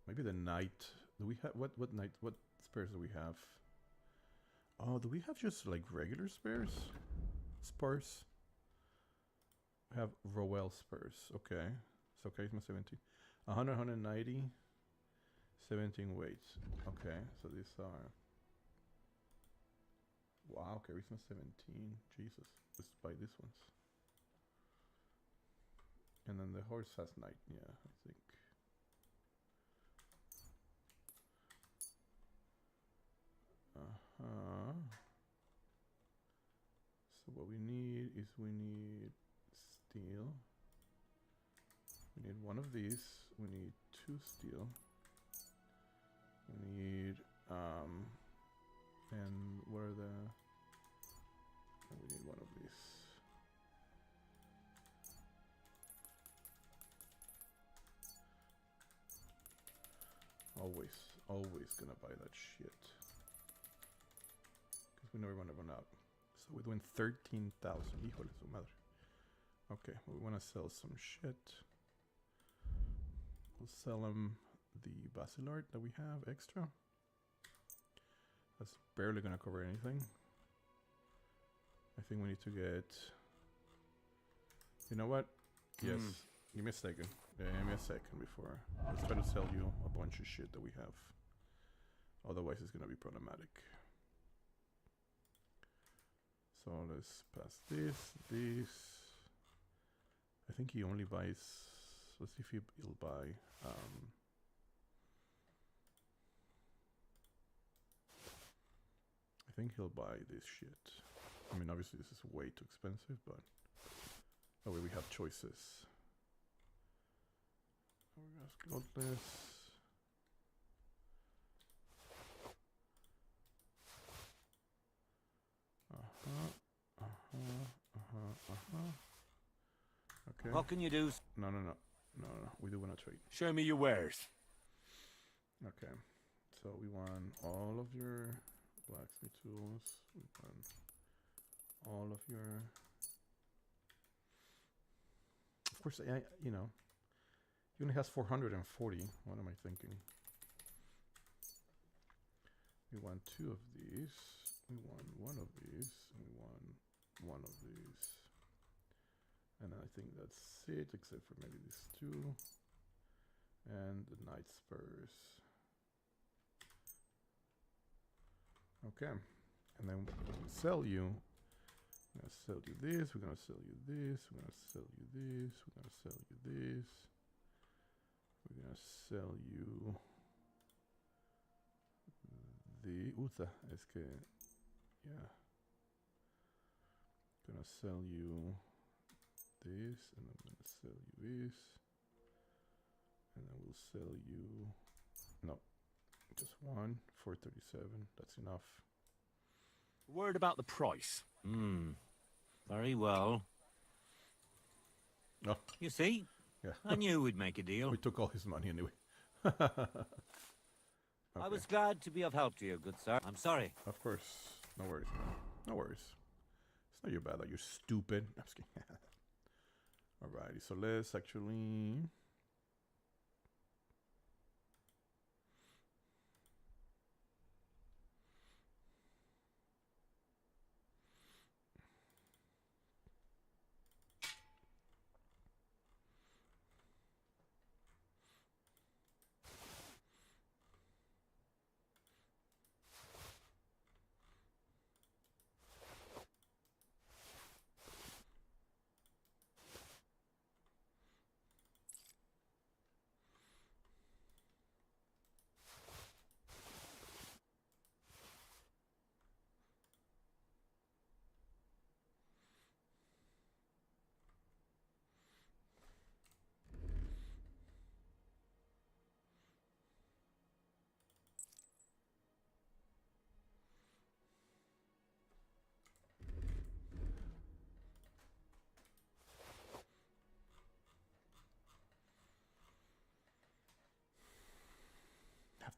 Maybe the knight. Do we have what knight? What spares do we have? Oh, do we have just like regular spares? Spurs. We have Rowell spurs. Okay, so charisma 17, 100, 190, 17 weight. Okay, so these are. Wow, charisma 17. Jesus, let's buy these ones. And then the horse has knight. Yeah, I think. So what we need is we need steel. We need one of these. We need 2 steel. We need and what are the? We need one of these. Always gonna buy that shit. Because we never want to run out. So we're doing 13,000. Híjole su madre. Okay, well, we want to sell some shit. We'll sell them the Basilart that we have extra. That's barely gonna cover anything. I think we need to get... You know what? Yes. Give me a second. Give me a second before. Let's try to sell you a bunch of shit that we have. Otherwise it's gonna be problematic. So let's pass this. I think he only buys... Let's see if he'll buy... I think he'll buy this shit. I mean, obviously this is way too expensive, but... That way we have choices. Godless. Okay. What can you do? No. We do want to trade. Show me your wares. Okay. So we want all of your blacksmith tools. We want all of your... Of course, you know, he only has 440. What am I thinking? We want 2 of these. We want 1 of these. And we want 1 of these. And I think that's it, except for maybe these 2. And the knight spurs. Okay. And then we're going to sell you. We're going to sell you this. We're going to sell you this. We're going to sell you this. We're going to sell you this. We're going to sell you the... Uta, es que... Yeah. Gonna sell you this, and I'm gonna sell you this. And I will sell you... No. Just 1, 437. That's enough. Word about the price. Very well. Oh. You see? Yeah. I knew we'd make a deal. We took all his money anyway. I was glad to be of help to you, good sir. I'm sorry. Of course. No worries, man. No worries. It's not your bad that you're stupid. I'm just kidding. Alrighty, so let's actually...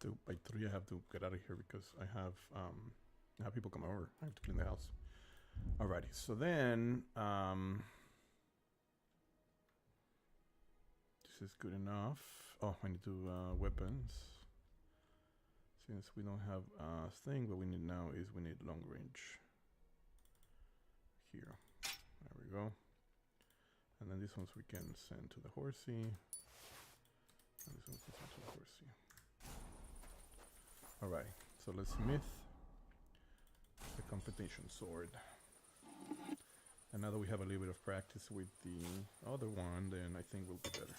to by 3. I have to get out of here because I have people come over. I have to clean the house. Alrighty. So then this is good enough. Oh, I need to weapons. Since we don't have a thing, what we need now is we need long range. Here. There we go. And then these ones we can send to the horsey. And this one's sent to the horsey. Alright, so let's smith the competition sword. And now that we have a little bit of practice with the other one, then I think we'll be better.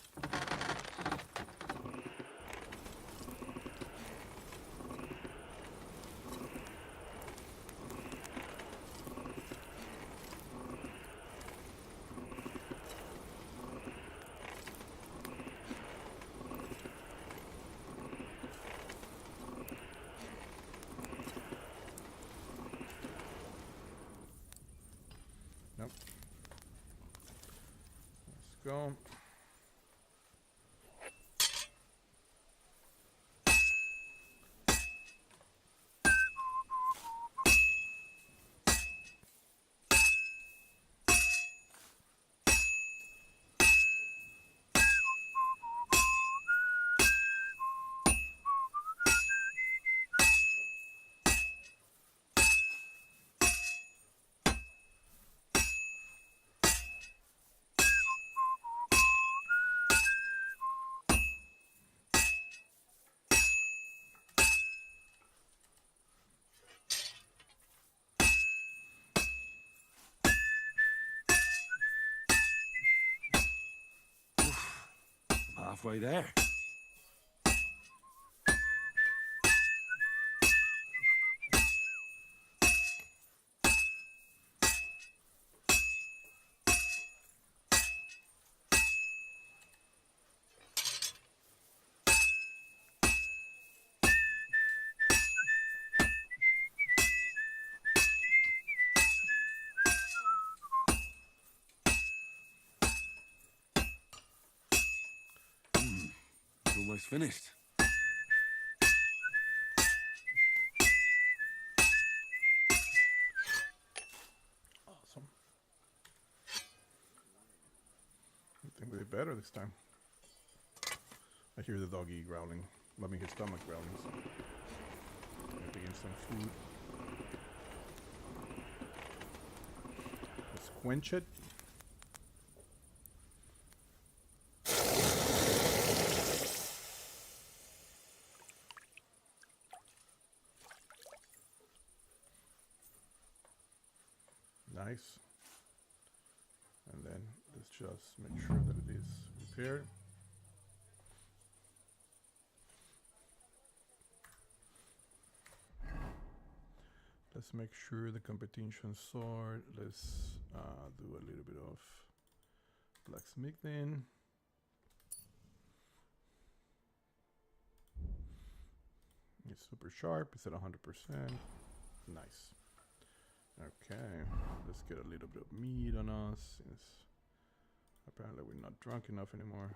Nope. Let's go. Halfway there. Almost finished. Awesome. I think we did better this time. I hear the doggy growling. I mean, his stomach growling. So I'm gonna begin some food. Let's quench it. Nice. And then let's just make sure that it is repaired. Let's make sure the competition sword. Let's do a little bit of blacksmithing. It's super sharp. It's at 100%. Nice. Okay, let's get a little bit of meat on us, since apparently we're not drunk enough anymore.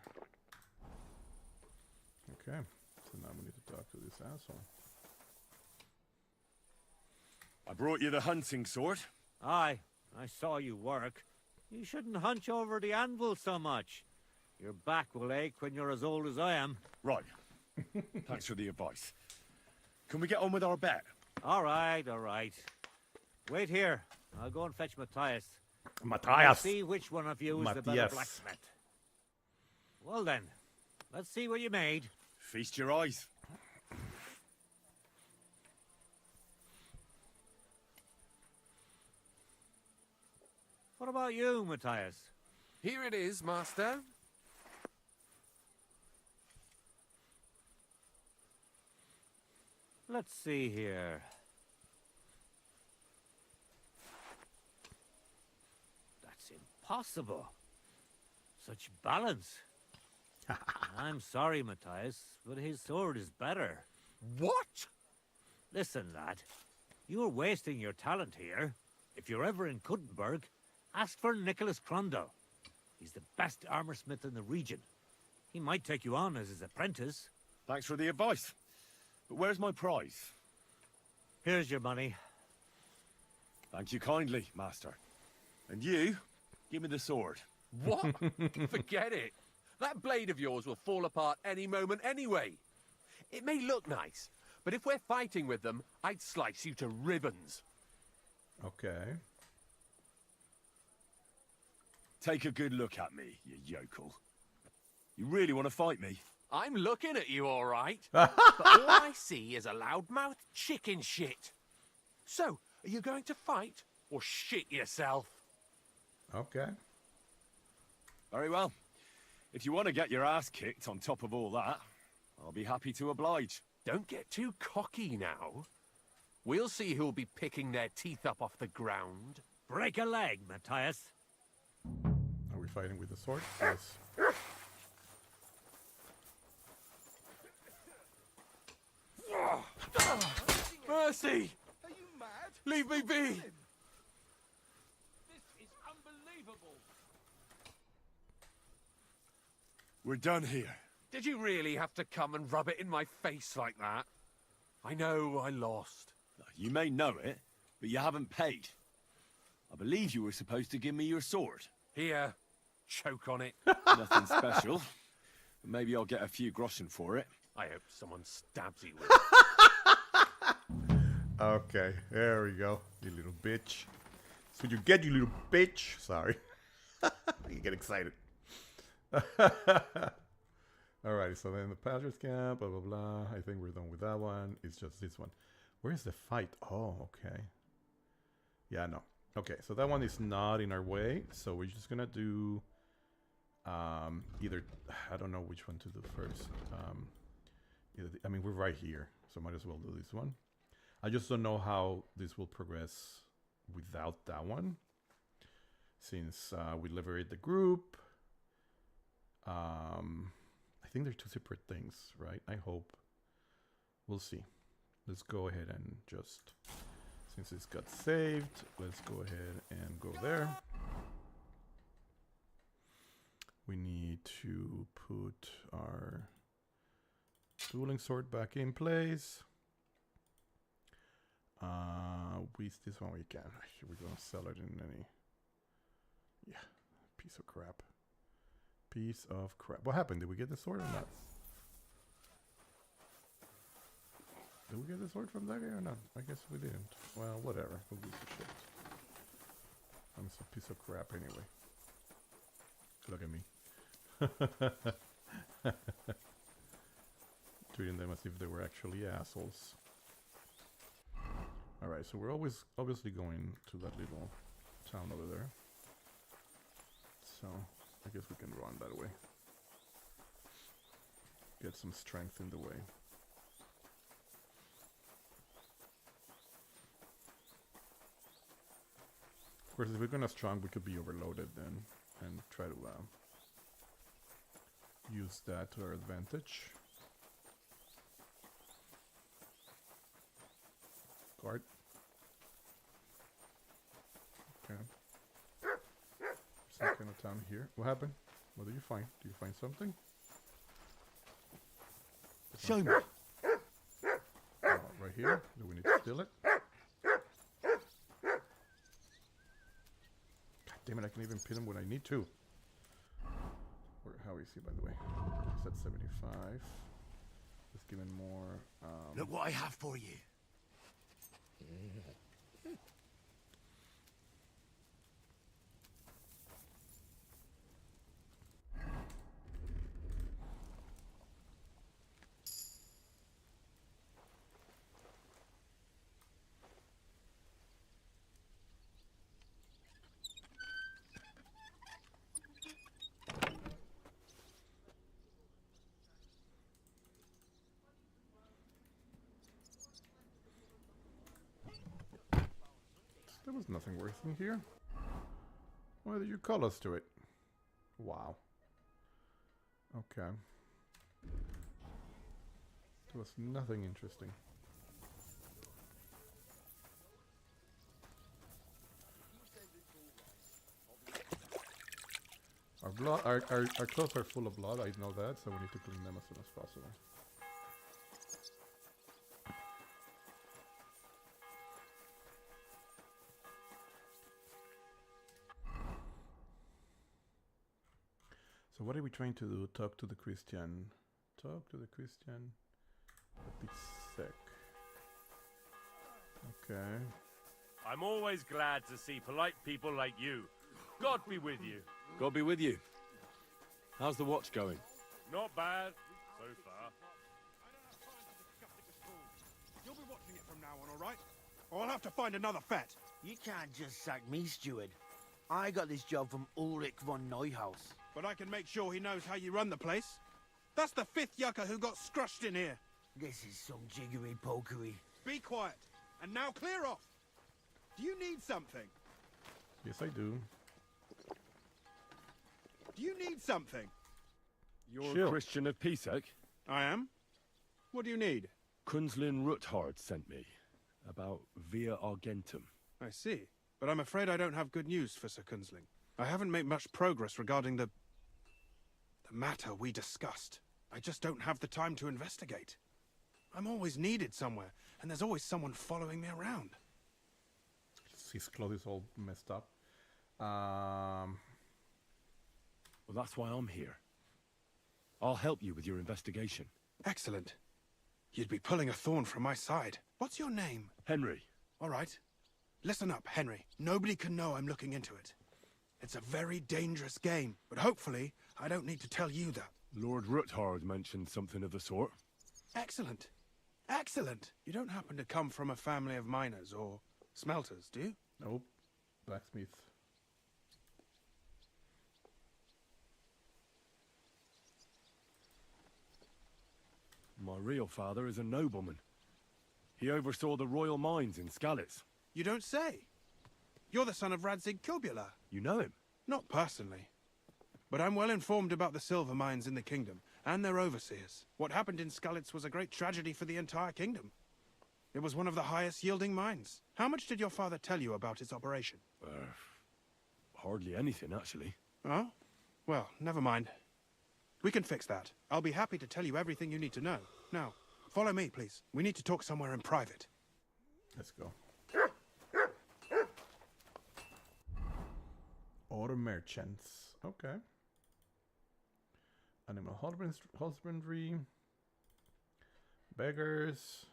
Okay, so now we need to talk to this asshole. I brought you the hunting sword. Aye, I saw you work. You shouldn't hunch over the anvil so much. Your back will ache when you're as old as I am. Right. Thanks for the advice. Can we get on with our bet? All right, all right. Wait here. I'll go and fetch Matthias. Matthias! See which one of you is the better blacksmith. Well then, let's see what you made. Feast your eyes. What about you, Matthias? Here it is, master. Let's see here. That's impossible. Such balance. I'm sorry, Matthias, but his sword is better. What? Listen, lad. You're wasting your talent here. If you're ever in Kuttenberg, ask for Nicholas Crondell. He's the best armorsmith in the region. He might take you on as his apprentice. Thanks for the advice. But where's my prize? Here's your money. Thank you kindly, master. And you, give me the sword. What? Forget it. That blade of yours will fall apart any moment anyway. It may look nice, but if we're fighting with them, I'd slice you to ribbons. Okay. Take a good look at me, you yokel. You really want to fight me? I'm looking at you, all right. But all I see is a loudmouthed chicken shit. So, are you going to fight or shit yourself? Okay. Very well. If you want to get your ass kicked on top of all that, I'll be happy to oblige. Don't get too cocky now. We'll see who'll be picking their teeth up off the ground. Break a leg, Matthias. Are we fighting with the sword? Yes. Mercy! Are you mad? Leave me be! This is unbelievable. We're done here. Did you really have to come and rub it in my face like that? I know I lost. You may know it, but you haven't paid. I believe you were supposed to give me your sword. Here, choke on it. Nothing special. Maybe I'll get a few groschen for it. I hope someone stabs you with it. Okay, there we go. You little bitch. That's what you get, you little bitch. Sorry. You get excited. Alright, so then the Padres camp, blah, blah, blah. I think we're done with that one. It's just this one. Where's the fight? Oh, okay. Yeah, no. Okay, so that one is not in our way. So we're just gonna do either, I don't know which one to do first. I mean, we're right here, so might as well do this one. I just don't know how this will progress without that one. Since we liberate the group. I think they're two separate things, right? I hope. We'll see. Let's go ahead and just, since it's got saved, let's go ahead and go there. We need to put our dueling sword back in place. With this one we can. Actually, we're gonna sell it in any. Yeah, piece of crap. Piece of crap. What happened? Did we get the sword or not? Did we get the sword from that guy or not? I guess we didn't. Well, whatever. We'll do some shit. I'm a piece of crap anyway. Look at me. Treating them as if they were actually assholes. Alright, so we're obviously going to that little town over there. So, I guess we can run that way. Get some strength in the way. Of course, if we're gonna strong, we could be overloaded then. And try to use that to our advantage. Guard. Okay. Some kind of town here. What happened? What did you find? Did you find something? Show me. Right here. Do we need to steal it? God damn it! I can even pin him when I need to. How is he, by the way? He's at 75. Let's give him more. Look what I have for you. There was nothing worth in here. Why did you call us to it? Wow. Okay. There was nothing interesting. Our blood, our clothes are full of blood. I know that, so we need to clean them as soon as possible. So what are we trying to do? Talk to the Christian. Talk to the Christian. But be sick. Okay. I'm always glad to see polite people like you. God be with you. God be with you. How's the watch going? Not bad, so far. You'll be watching it from now on, all right? Or I'll have to find another fet. You can't just sack me, steward. I got this job from Ulrich von Neuhaus. But I can make sure he knows how you run the place. That's the 5th yucca who got scrushed in here. This is some jiggery-pokery. Be quiet. And now clear off. Do you need something? Yes, I do. Do you need something? You're Chill. a Christian of Pisek? I am. What do you need? Kunzlin Ruthard sent me. About Via Argentum. I see. But I'm afraid I don't have good news for Sir Kunzling. I haven't made much progress regarding the matter we discussed. I just don't have the time to investigate. I'm always needed somewhere, and there's always someone following me around. His clothes is all messed up. Well, that's why I'm here. I'll help you with your investigation. Excellent. You'd be pulling a thorn from my side. What's your name? Henry. All right. Listen up, Henry. Nobody can know I'm looking into it. It's a very dangerous game, but hopefully I don't need to tell you that. Lord Ruthard mentioned something of the sort. Excellent. Excellent. You don't happen to come from a family of miners or smelters, do you? Nope. Blacksmith. My real father is a nobleman. He oversaw the royal mines in Skalitz. You don't say. You're the son of Radzig Kobula. You know him? Not personally. But I'm well informed about the silver mines in the kingdom, and their overseers. What happened in Skalitz was a great tragedy for the entire kingdom. It was one of the highest yielding mines. How much did your father tell you about its operation? Hardly anything, actually. Oh? Well, never mind. We can fix that. I'll be happy to tell you everything you need to know. Now, follow me, please. We need to talk somewhere in private. Let's go. Auto merchants. Okay. Animal husbandry. Beggars.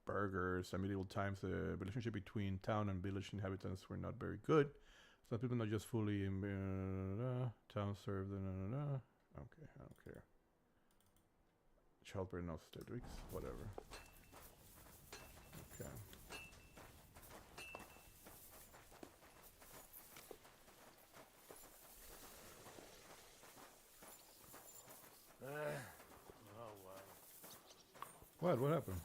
Burgers. In medieval times, the relationship between town and village inhabitants were not very good. Some people not just fully in town served. Okay, I don't care. Childbirth and obstetrics, whatever. Okay. What? What happened?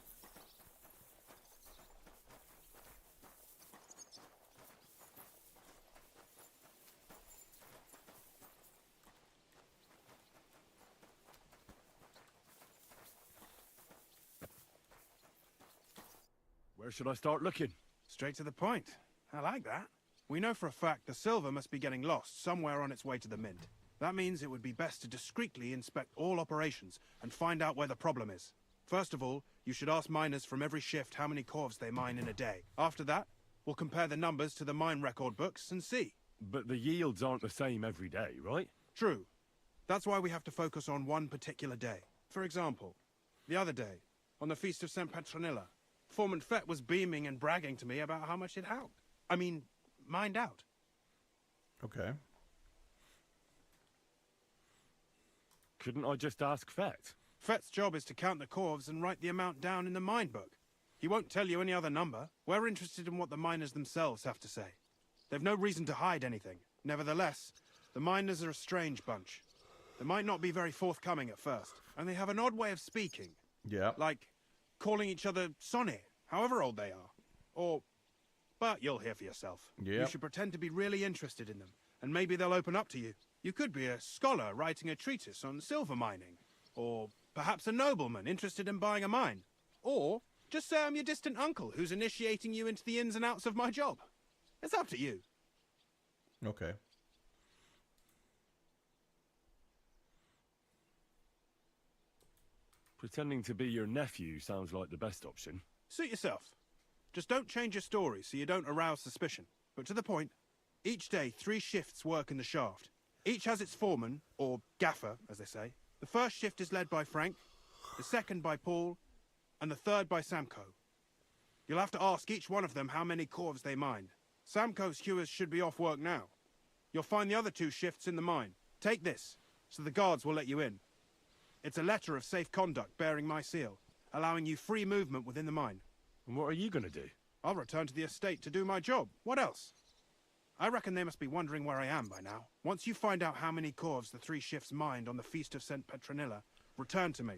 Where should I start looking? Straight to the point. I like that. We know for a fact the silver must be getting lost somewhere on its way to the mint. That means it would be best to discreetly inspect all operations and find out where the problem is. First of all, you should ask miners from every shift how many corves they mine in a day. After that, we'll compare the numbers to the mine record books and see. But the yields aren't the same every day, right? True. That's why we have to focus on one particular day. For example, the other day, on the Feast of St. Petronilla, Foreman Fett was beaming and bragging to me about how much it mined out. Okay. Couldn't I just ask Fett? Fett's job is to count the corves and write the amount down in the mine book. He won't tell you any other number. We're interested in what the miners themselves have to say. They've no reason to hide anything. Nevertheless, the miners are a strange bunch. They might not be very forthcoming at first, and they have an odd way of speaking. Yeah. Like calling each other Sonny, however old they are. But you'll hear for yourself. Yeah. You should pretend to be really interested in them, and maybe they'll open up to you. You could be a scholar writing a treatise on silver mining, or perhaps a nobleman interested in buying a mine. Or just say I'm your distant uncle who's initiating you into the ins and outs of my job. It's up to you. Okay. Pretending to be your nephew sounds like the best option. Suit yourself. Just don't change your story so you don't arouse suspicion. But to the point, each day 3 shifts work in the shaft. Each has its foreman, or gaffer, as they say. The first shift is led by Frank, the second by Paul, and the third by Samko. You'll have to ask each one of them how many corves they mine. Samko's hewers should be off work now. You'll find the other 2 shifts in the mine. Take this, so the guards will let you in. It's a letter of safe conduct bearing my seal, allowing you free movement within the mine. And what are you going to do? I'll return to the estate to do my job. What else? I reckon they must be wondering where I am by now. Once you find out how many corves the 3 shifts mined on the Feast of St. Petronilla, return to me.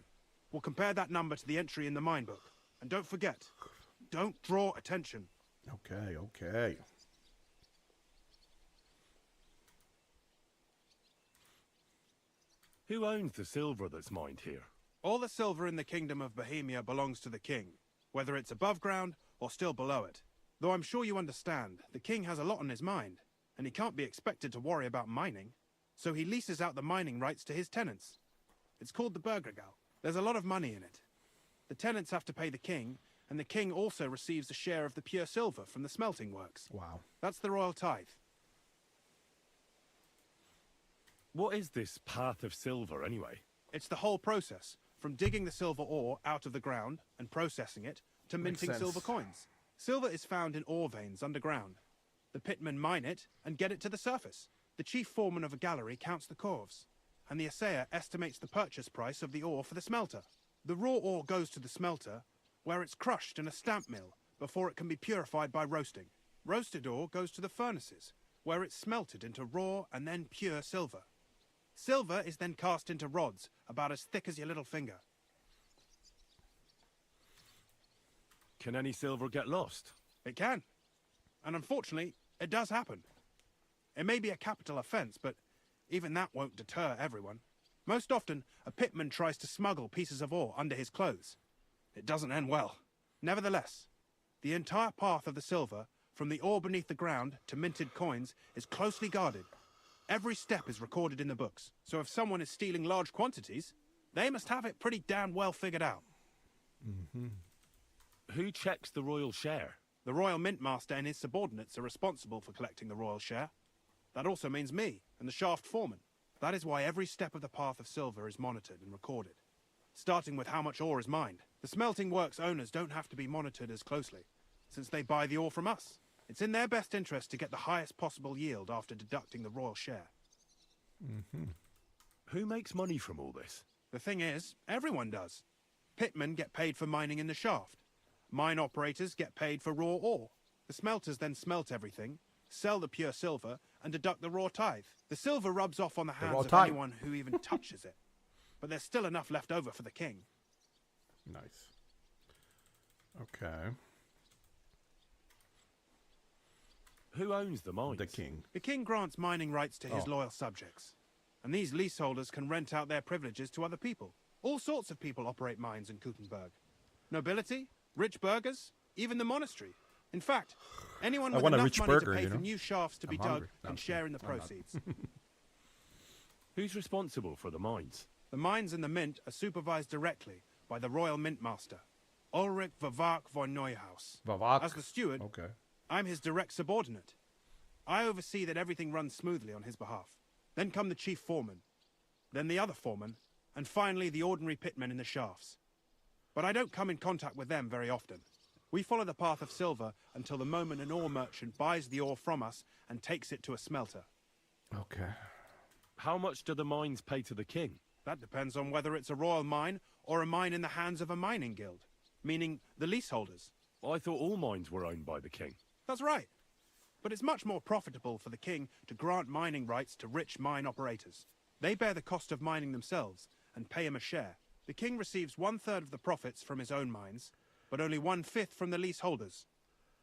We'll compare that number to the entry in the mine book. And don't forget, don't draw attention. Okay, okay. Who owns the silver that's mined here? All the silver in the Kingdom of Bohemia belongs to the king, whether it's above ground or still below it. Though I'm sure you understand, the king has a lot on his mind, and he can't be expected to worry about mining. So he leases out the mining rights to his tenants. It's called the Burgergau. There's a lot of money in it. The tenants have to pay the king, and the king also receives a share of the pure silver from the smelting works. Wow. That's the royal tithe. What is this path of silver, anyway? It's the whole process, from digging the silver ore out of the ground and processing it, to minting silver coins. Silver is found in ore veins underground. The pitmen mine it and get it to the surface. The chief foreman of a gallery counts the corves, and the assayer estimates the purchase price of the ore for the smelter. The raw ore goes to the smelter, where it's crushed in a stamp mill before it can be purified by roasting. Roasted ore goes to the furnaces, where it's smelted into raw and then pure silver. Silver is then cast into rods about as thick as your little finger. Can any silver get lost? It can. And unfortunately, it does happen. It may be a capital offence, but even that won't deter everyone. Most often, a pitman tries to smuggle pieces of ore under his clothes. It doesn't end well. Nevertheless, the entire path of the silver, from the ore beneath the ground to minted coins, is closely guarded. Every step is recorded in the books, so if someone is stealing large quantities, they must have it pretty damn well figured out. Mm-hmm. Who checks the royal share? The royal mint master and his subordinates are responsible for collecting the royal share. That also means me and the shaft foreman. That is why every step of the path of silver is monitored and recorded, starting with how much ore is mined. The smelting works owners don't have to be monitored as closely, since they buy the ore from us. It's in their best interest to get the highest possible yield after deducting the royal share. Mm-hmm. Who makes money from all this? The thing is, everyone does. Pitmen get paid for mining in the shaft. Mine operators get paid for raw ore. The smelters then smelt everything, sell the pure silver, and deduct the raw tithe. The silver rubs off on the hands of anyone who even touches it. But there's still enough left over for the king. Nice. Okay. Who owns the mines? The king. The king grants mining rights to his loyal subjects. And these leaseholders can rent out their privileges to other people. All sorts of people operate mines in Kuttenberg. Nobility, rich burghers, even the monastery. In fact, anyone with enough money to pay for new shafts to be dug can share in the proceeds. Who's responsible for the mines? The mines and the mint are supervised directly by the royal mint master, Ulrich Vavak von Neuhaus. Vavak? As the steward, Okay. I'm his direct subordinate. I oversee that everything runs smoothly on his behalf. Then come the chief foreman, then the other foreman, and finally the ordinary pitmen in the shafts. But I don't come in contact with them very often. We follow the path of silver until the moment an ore merchant buys the ore from us and takes it to a smelter. Okay. How much do the mines pay to the king? That depends on whether it's a royal mine or a mine in the hands of a mining guild, meaning the leaseholders. I thought all mines were owned by the king. That's right. But it's much more profitable for the king to grant mining rights to rich mine operators. They bear the cost of mining themselves and pay him a share. The king receives 1/3 of the profits from his own mines, but only 1/5 from the leaseholders.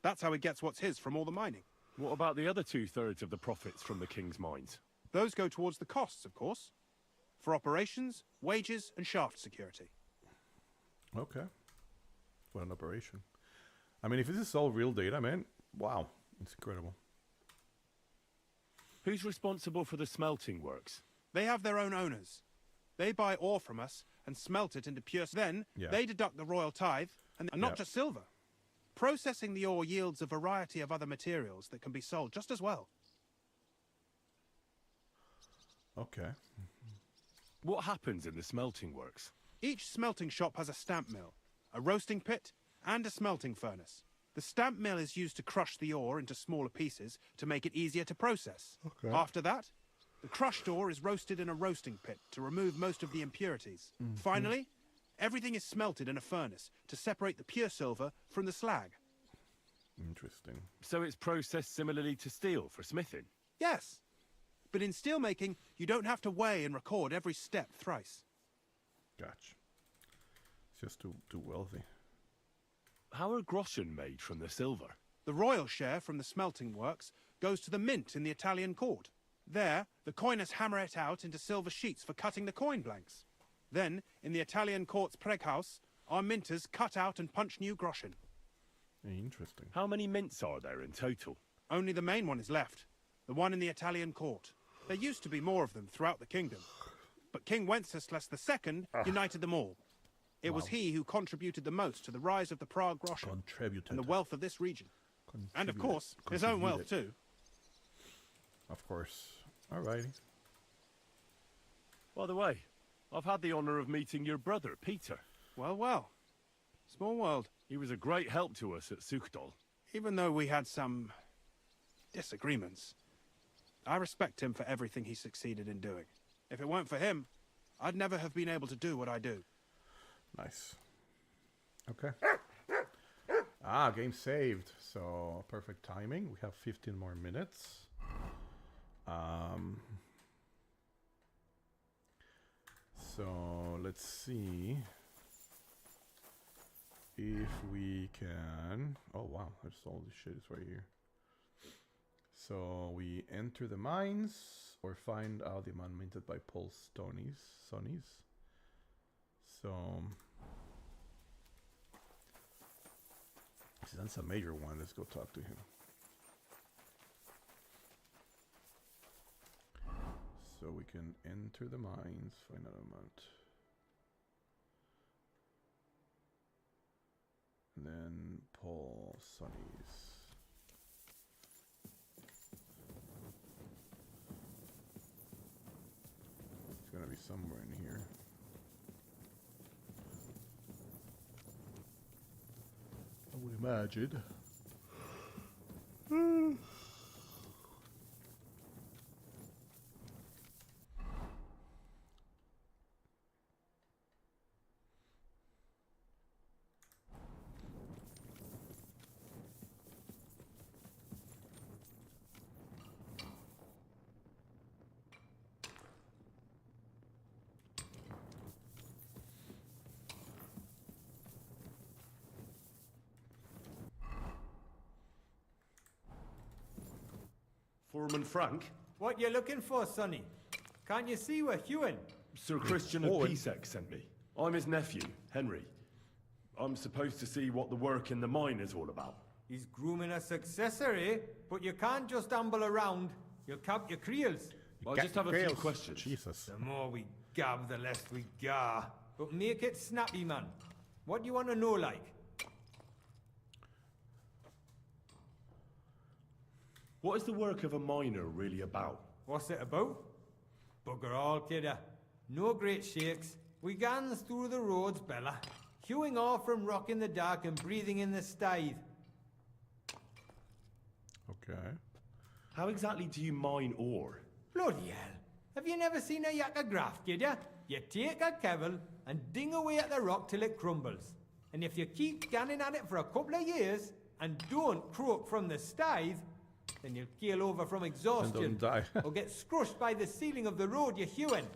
That's how he gets what's his from all the mining. What about the other 2/3 of the profits from the king's mines? Those go towards the costs, of course, for operations, wages, and shaft security. Okay. What an operation. I mean, if this is all real data, man, wow. It's incredible. Who's responsible for the smelting works? They have their own owners. They buy ore from us and smelt it into pure... Then they deduct the royal tithe, and not just silver. Processing the ore yields a variety of other materials that can be sold just as well. Okay. What happens in the smelting works? Each smelting shop has a stamp mill, a roasting pit, and a smelting furnace. The stamp mill is used to crush the ore into smaller pieces to make it easier to process. Okay. After that, the crushed ore is roasted in a roasting pit to remove most of the impurities. Finally, everything is smelted in a furnace to separate the pure silver from the slag. Interesting. So it's processed similarly to steel for smithing? Yes, but in steelmaking, you don't have to weigh and record every step thrice. Gotcha. It's just too wealthy. How are groschen made from the silver? The royal share from the smelting works goes to the mint in the Italian court. There, the coiners hammer it out into silver sheets for cutting the coin blanks. Then, in the Italian court's preghouse, our minters cut out and punch new groschen. Interesting. How many mints are there in total? Only the main one is left, the one in the Italian court. There used to be more of them throughout the kingdom, but King Wenceslas II united them all. It was he who contributed the most to the rise of the Prague groschen Contributed. and the wealth of this region. And of course, his own wealth too. Of course. Alrighty. By the way, I've had the honour of meeting your brother, Peter. Well, well. Small world. He was a great help to us at Sukhdol. Even though we had some disagreements, I respect him for everything he succeeded in doing. If it weren't for him, I'd never have been able to do what I do. Nice. Okay. Game saved. So perfect timing. We have 15 more minutes. So let's see if we can. Oh wow, there's all this shit is right here. So we enter the mines or find out the amount minted by Paul Sonnies. So that's a major one. Let's go talk to him. So we can enter the mines, find out amount. And then Paul Sonnies. It's gonna be somewhere in here. I would imagine. Foreman Frank? What you looking for, Sonny? Can't you see we're hewing? Sir Christian of Pisek sent me. I'm his nephew, Henry. I'm supposed to see what the work in the mine is all about. He's grooming a successor, eh? But you can't just amble around. You'll cap your creels. I just have a few questions. Jesus. The more we gab, the less we gar. But make it snappy, man. What do you want to know, like? What is the work of a miner really about? What's it about? Bugger all, kidder. No great shakes. We gans through the roads, Bella. Hewing off from rock in the dark and breathing in the stithe. Okay. How exactly do you mine ore? Bloody hell. Have you never seen a yakka graft, kidder? You take a kevel and ding away at the rock till it crumbles. And if you keep ganning at it for a couple of years and don't croak from the stithe, then you'll keel over from exhaustion and don't die. or get scrushed by the ceiling of the road you're hewing.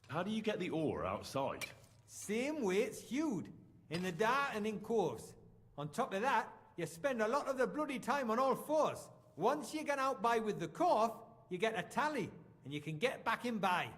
How do you get the ore outside? Same way it's hewed, in the dark and in coves. On top of that, you spend a lot of the bloody time on all fours. Once you get out by with the cough, you get a tally, and you can get back in by.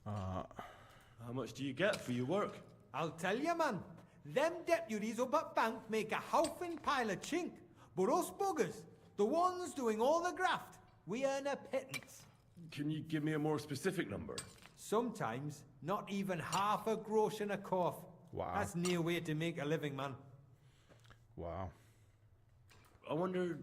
How much do you get for your work? I'll tell you, man. Them deputies up at bank make a howfing pile of chink. But us buggers, the ones doing all the graft, we earn a pittance. Can you give me a more specific number? Sometimes Not even half a grosh and a cough. Wow. That's near way to make a living, man. Wow. I wonder,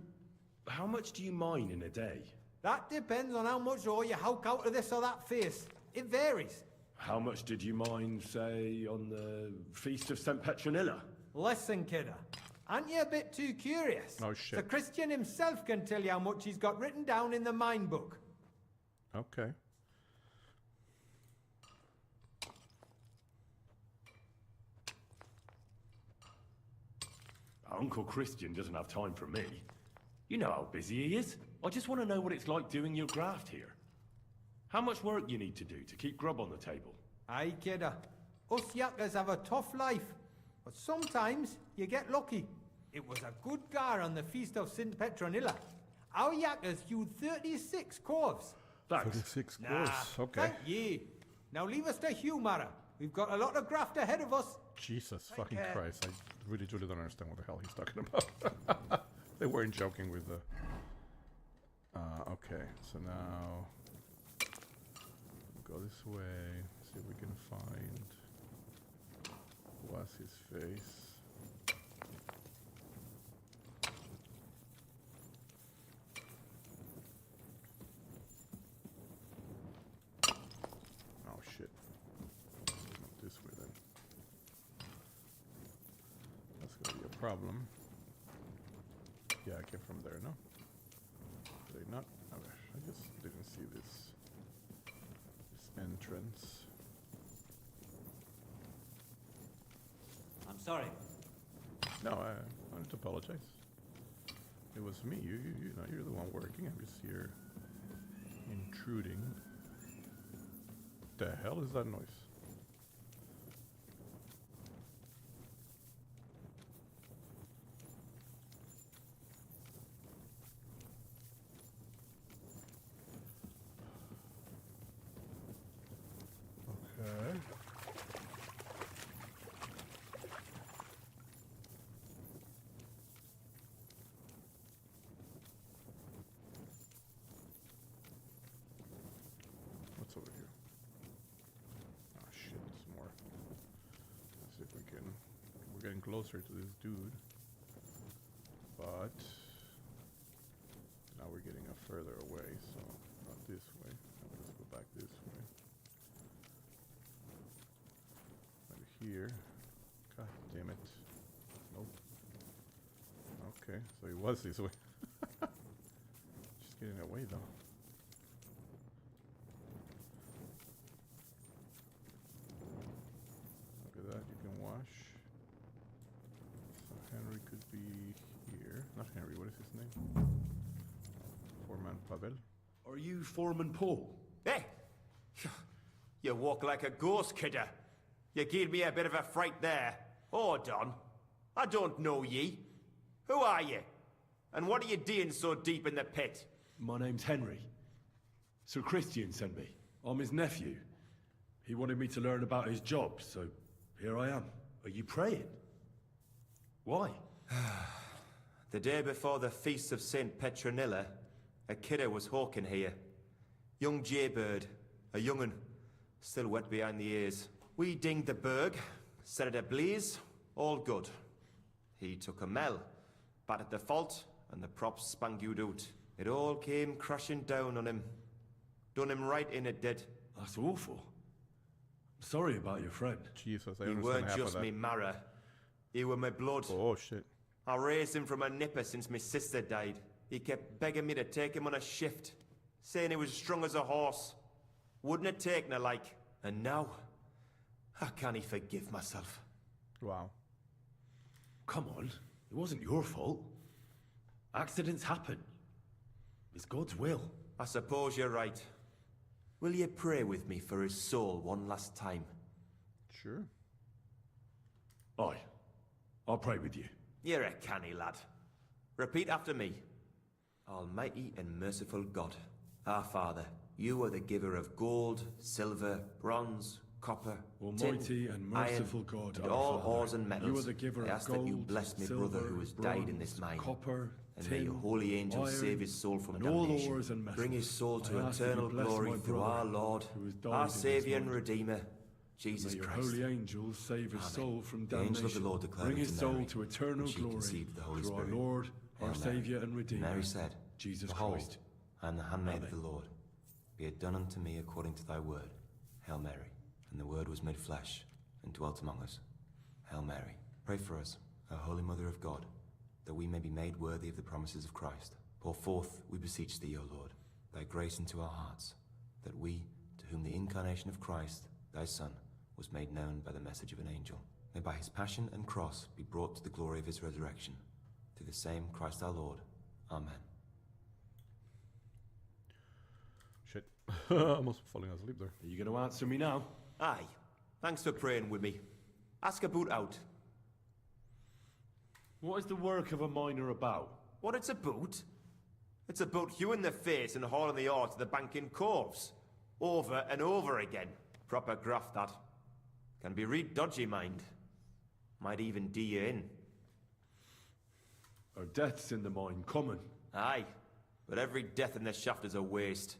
how much do you mine in a day? That depends on how much ore you howk out of this or that face. It varies. How much did you mine, say, on the Feast of St. Petronilla? Listen, kidder. Aren't you a bit too curious? Oh, shit. The Christian himself can tell you how much he's got written down in the mine book. Okay. Uncle Christian doesn't have time for me. You know how busy he is. I just want to know what it's like doing your graft here. How much work you need to do to keep grub on the table? Aye, kidder. Us yakkers have a tough life, but sometimes you get lucky. It was a good gar on the Feast of St. Petronilla. Our yakkers hewed 36 corves. Thanks. 36 Nah, course. Okay. thank ye. Now leave us to hew, Mara. We've got a lot of graft ahead of us. Jesus Take fucking care. Christ. I really, truly don't understand what the hell he's talking about. They weren't joking with the... okay, so now... Go this way. See if we can find... What's his face? Oh shit. Not this way then. That's gonna be a problem. Yeah, I came from there, no? Did I not? I just didn't see this entrance. I'm sorry. No, I wanted to apologize. It was me. You know, you're the one working. I'm just here intruding. The hell is that noise? Okay. What's over here? Oh shit, there's more. Let's see if we can... We're getting closer to this dude. But... Now we're getting further away, so... Not this way. Let's go back this way. Maybe here. God damn it. Nope. Okay, so he was this way. Just getting away though. Look at that, you can wash. So Henry could be here. Not Henry, what is his name? Foreman Pavel. Are you Foreman Paul? Hey! You walk like a ghost, kidder. You gave me a bit of a fright there. Hold on. I don't know ye. Who are you? And what are you doing so deep in the pit? My name's Henry. Sir Christian sent me. I'm his nephew. He wanted me to learn about his job, so here I am. Are you praying? Why? The day before the Feast of St. Petronilla, a kidder was hawking here. Young Jaybird, a young'un, still wet behind the ears. We dinged the berg, set it ablaze, all good. He took a mell, battered the fault, and the props spangued out. It all came crashing down on him. Done him right in, it did. That's awful. I'm sorry about your friend. Jesus, I He understand weren't half just of me that. marrow. He were my blood. Oh shit. I raised him from a nipper since my sister died. He kept begging me to take him on a shift, saying he was strong as a horse. Wouldn't have taken her like. And now, how can he forgive myself? Wow. Come on. It wasn't your fault. Accidents happen. It's God's will. I suppose you're right. Will you pray with me for his soul one last time? Sure. Aye. I'll pray with you. You're a canny lad. Repeat after me. Almighty and merciful God, our Father, you are the giver of gold, silver, bronze, copper, Almighty tin, and merciful iron, God, and our all Father, ores and metals. you are the giver I of ask gold, that you bless me silver, brother who has died in this bronze, mine. copper, And may your tin, holy angels iron, save his soul from and all damnation. ores and metals. Bring his soul to I ask that you eternal bless glory my through brother our Lord, who has died in our this Saviour and mine. Redeemer, Jesus May your Christ. holy angels save his Amen. soul from The angel damnation. of the Lord declared Bring unto his soul Mary, to eternal and she glory conceived the Holy through Spirit. our Lord, Hail our Mary. Saviour and Redeemer, Mary said, Jesus Behold, Christ. I am the handmaid of Amen. the Lord. Be it done unto me according to thy word. Hail Mary. And the word was made flesh and dwelt among us. Hail Mary. Pray for us, O Holy Mother of God, that we may be made worthy of the promises of Christ. Pour forth, we beseech thee, O Lord, thy grace into our hearts, that we, to whom the incarnation of Christ, thy Son, was made known by the message of an angel, may by his passion and cross be brought to the glory of his resurrection. Through the same Christ our Lord. Amen. Shit. Almost falling asleep there. Are you going to answer me now? Aye. Thanks for praying with me. Ask about out. What is the work of a miner about? What it's about? It's about hewing the face and hauling the ore to the banking coves. Over and over again. Proper graft, that. Can be real dodgy, mind. Might even do you in. Are deaths in the mine common? Aye. But every death in the shaft is a waste.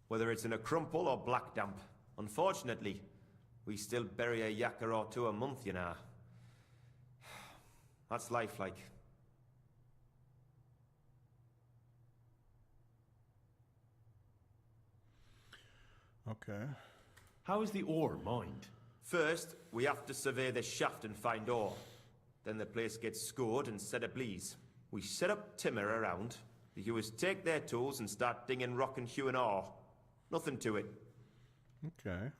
Whether it's in a crumple or black damp. Unfortunately, we still bury a yakker or two a month, you know. That's life, like. Okay. How is the ore mined? First, we have to survey the shaft and find ore. Then the place gets scored and set ablaze. We set up timber around. The hewers take their tools and start dinging rock and hewing ore. Nothing to it. Okay.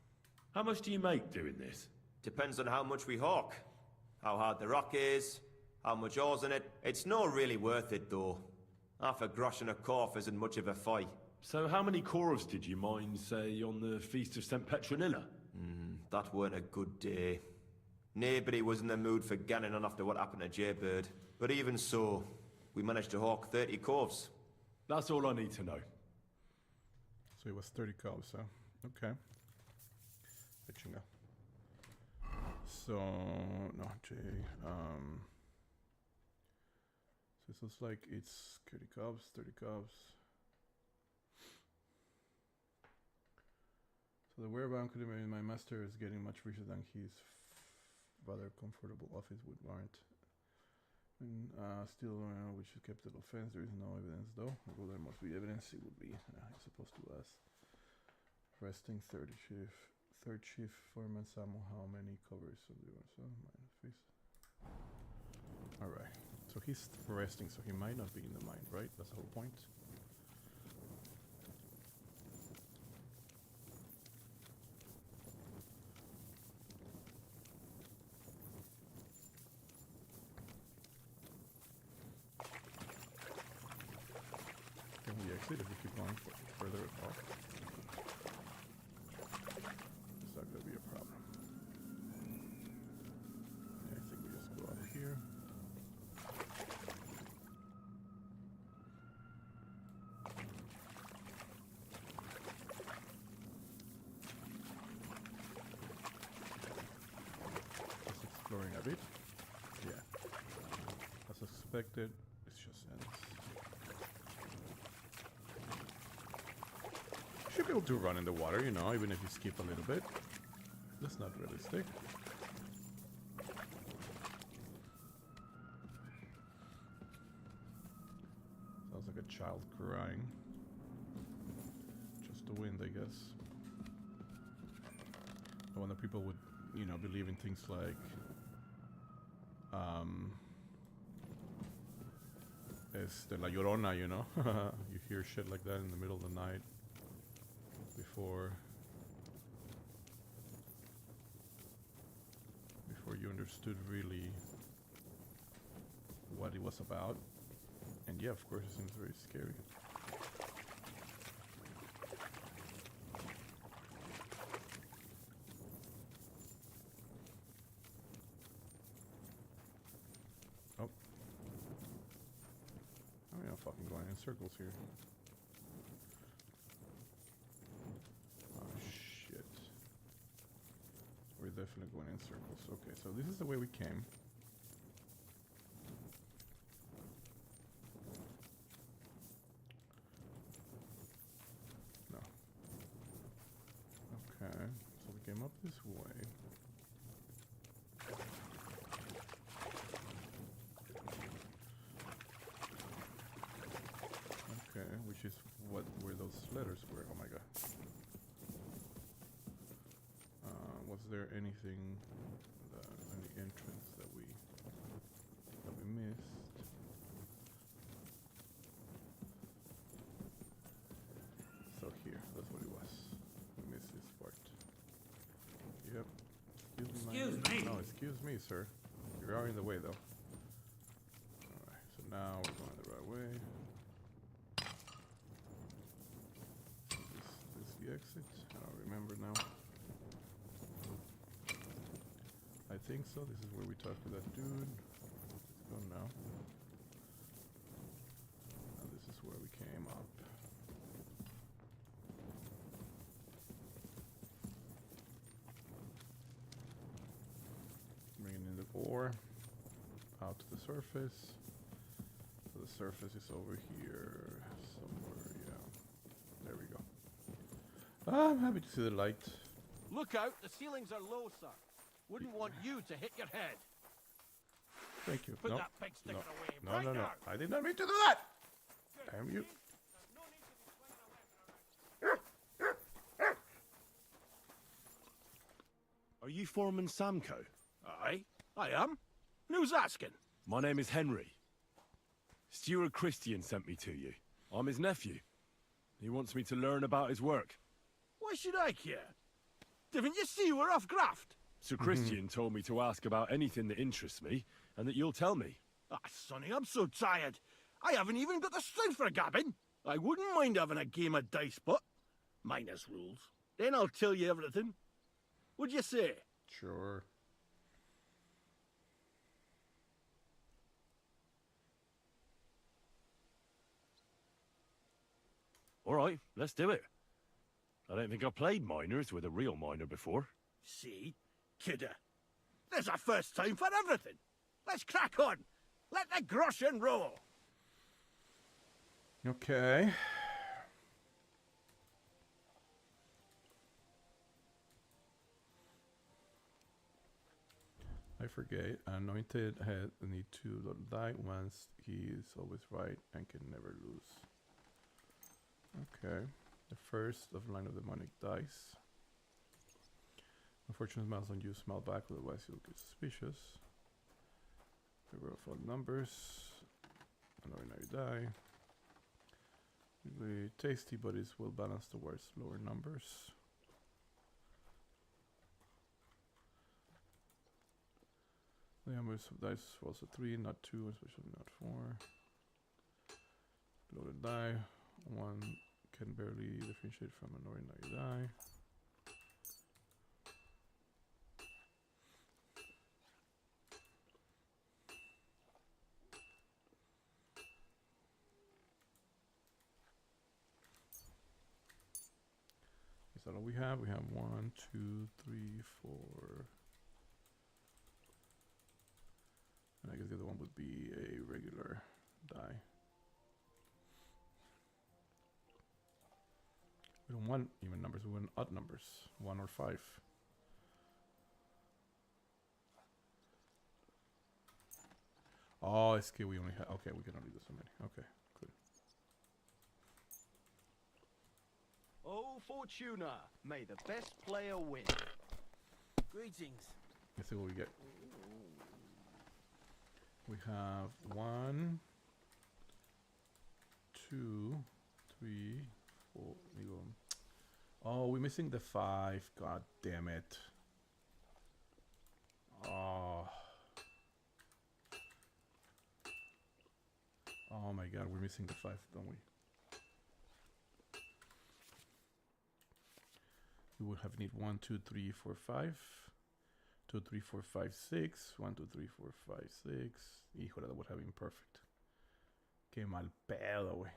How much do you make doing this? Depends on how much we hawk. How hard the rock is, how much ore's in it. It's not really worth it, though. Half a grosh and a corf isn't much of a fight. So how many corves did you mine, say, on the Feast of St. Petronilla? That weren't a good day. Nobody was in the mood for ganning on after what happened to Jaybird. But even so, we managed to hawk 30 corves. That's all I need to know. So it was 30 cubs, huh? Okay. Fetching up. So, no, J. So it looks like it's 30 cubs, 30 cubs. So the whereabouts could have been my master is getting much richer than his rather comfortable office would warrant. And still, which is capital offense. There is no evidence, though. Although there must be evidence, it would be supposed to ask. Resting third shift foreman Samuel. How many covers of the face? All right. So he's resting, so he might not be in the mine, right? That's the whole point. Can we exit if we keep going further off? Is that going to be a problem? Yeah, I think we just go out here. Just exploring a bit. Yeah. As expected, it's just ends. Should be able to run in the water, you know, even if you skip a little bit. That's not realistic. Sounds like a child crying. Just the wind, I guess. I wonder people would, you know, believe in things like de la Llorona, you know? You hear shit like that in the middle of the night before you understood really what it was about. And yeah, of course, it seems very scary. Oh. I mean, I'm fucking going in circles here. Oh shit. We're definitely going in circles. Okay, so this is the way we came. No. Okay, so we came up this way. there anything, any entrance that we missed? So here, that's what it was. We missed this part. Yep. Excuse me. No, excuse me, sir. You are in the way, though. Alright, so now we're going the right way. This is the exit? I don't remember now. I think so. This is where we talked to that dude. Let's go now. Now this is where we came up. Bringing in the ore out to the surface. So the surface is over here somewhere. Yeah, there we go. I'm happy to see the light. Look out, the ceilings are low, sir. Wouldn't want you to hit your head. Thank you. Put No, that big sticker no, away. no, right no, no. now. I did not mean to do that. Damn you. Are you Foreman Samco? Aye, I am. And who's asking? My name is Henry. Stuart Christian sent me to you. I'm his nephew. He wants me to learn about his work. Why should I care? Didn't you see we're off graft? Sir Christian told me to ask about anything that interests me, and that you'll tell me. Ah, Sonny, I'm so tired. I haven't even got the strength for gabbing. I wouldn't mind having a game of dice, but minus rules. Then I'll tell you everything. What'd you say? Sure. All right, let's do it. I don't think I've played minors with a real miner before. See? Kidder. There's a first time for everything. Let's crack on. Let the groschen roll. Okay. I forget. Anointed head need to die once. He is always right and can never lose. Okay. The first of line of demonic dice. Unfortunate smiles on you, smile back, otherwise you'll get suspicious. Figure of odd numbers. Annoying now you die. Really tasty, but it's well balanced towards lower numbers. The numbers of dice falls a 3, not 2, especially not 4. Loaded die. 1 can barely differentiate from annoying now you die. Is that all we have? We have 1, 2, 3, 4. And I guess the other one would be a regular die. We don't want even numbers, we want odd numbers. 1 or 5. Oh, it's okay, we only have, okay, we can only do so many. Okay, good. Oh, Fortuna, may the best player win. Greetings. Let's see what we get. We have 1, 2, 3, 4. Oh, we're missing the 5. God damn it. Oh. Oh my god, we're missing the 5, don't we? We would have need 1, 2, 3, 4, 5. 2, 3, 4, 5, 6. 1, 2, 3, 4, 5, 6. Híjole, that would have been perfect. Qué mal pedo, güey.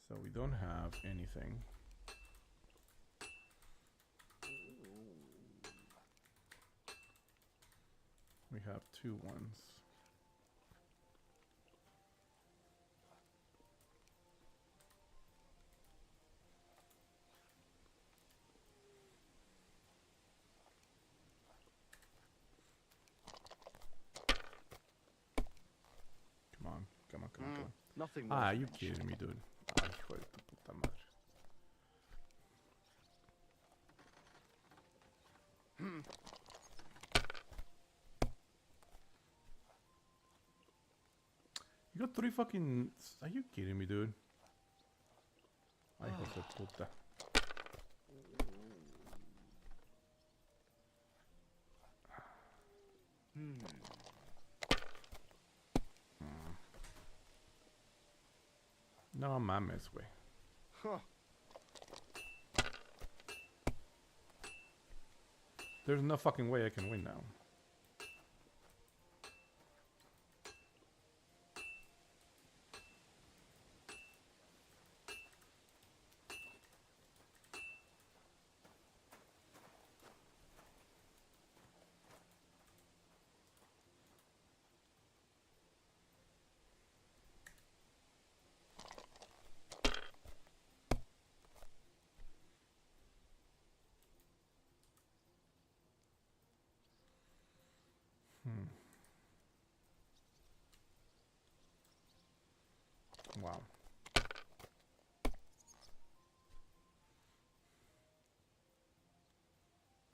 So we don't have anything. We have 2 ones. Come on. Nothing. Ah, you kidding me, dude? Ay, hijo de tu puta madre. You got 3 fucking... Are you kidding me, dude? Ay, hijo de puta. No mames, güey. Huh. There's no fucking way I can win now. Wow.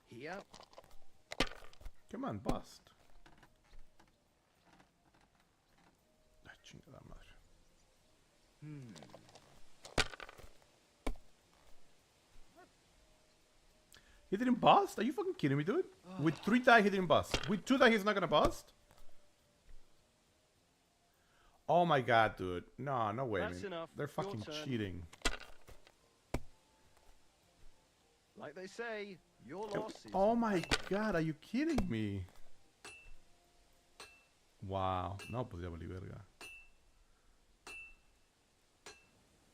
Here. Come on, bust. Ay, chingada madre. He didn't bust? Are you fucking kidding me, dude? With 3 die, he didn't bust. With 2 die, he's not gonna bust? Oh my god, dude. No, no way. That's enough. They're Your fucking turn. cheating. Like they say, your loss is... Oh my god, are you kidding me? Wow. No podía valer verga.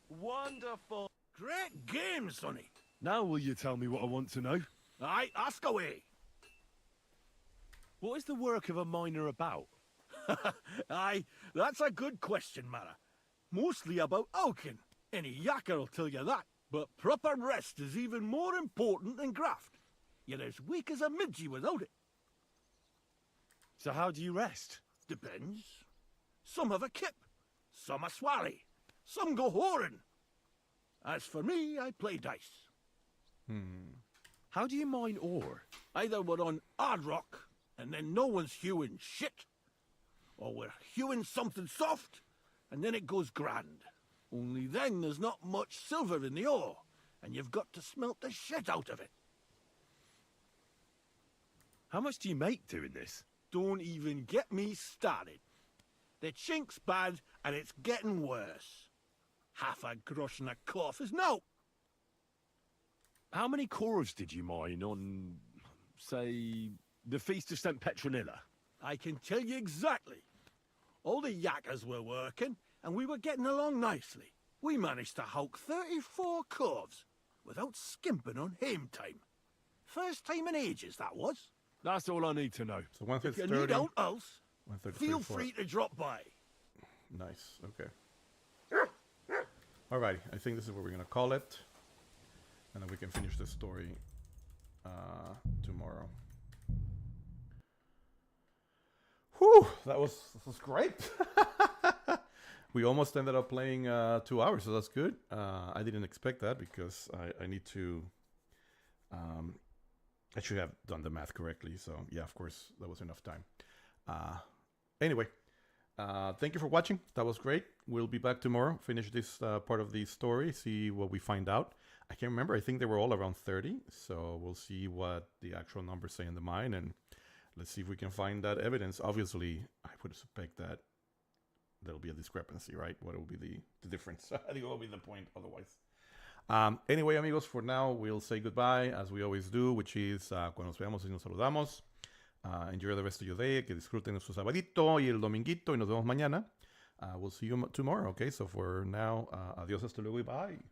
Wonderful. Great game, Sonny. Now will you tell me what I want to know? Aye, ask away. What is the work of a miner about? Aye, that's a good question, Mara. Mostly about Alkin. Any yakker will tell you that. But proper rest is even more important than graft. You're as weak as a midgie without it. So how do you rest? Depends. Some have a kip. Some a swally. Some go whoring. As for me, I play dice. How do you mine ore? Either we're on hard rock, and then no one's hewing shit. Or we're hewing something soft, and then it goes grand. Only then there's not much silver in the ore, and you've got to smelt the shit out of it. How much do you make doing this? Don't even get me started. The chink's bad, and it's getting worse. Half a grosh and a cough is no. How many cores did you mine on, say, the Feast of St. Petronilla? I can tell you exactly. All the yakkers were working, and we were getting along nicely. We managed to hulk 34 corves without skimping on hame time. First time in ages, that was. That's all I need to know. So one If you 30, need out else, 133, feel 4. free to drop by. Nice. Okay. Alright, I think this is what we're gonna call it. And then we can finish the story tomorrow. Whew! This was great. We almost ended up playing 2 hours, so that's good. I didn't expect that because I need to... I should have done the math correctly, so yeah, of course, that was enough time. Anyway, thank you for watching. That was great. We'll be back tomorrow, finish this part of the story, see what we find out. I can't remember. I think they were all around 30, so we'll see what the actual numbers say in the mine, and let's see if we can find that evidence. Obviously, I would suspect that there'll be a discrepancy, right? What will be the difference? I think what will be the point otherwise. Anyway, amigos, for now, we'll say goodbye, as we always do, which is cuando nos veamos y nos saludamos. Enjoy the rest of your day, que disfruten su sabadito y el dominguito, y nos vemos mañana. We'll see you tomorrow, okay? So for now, adios, hasta luego, y bye.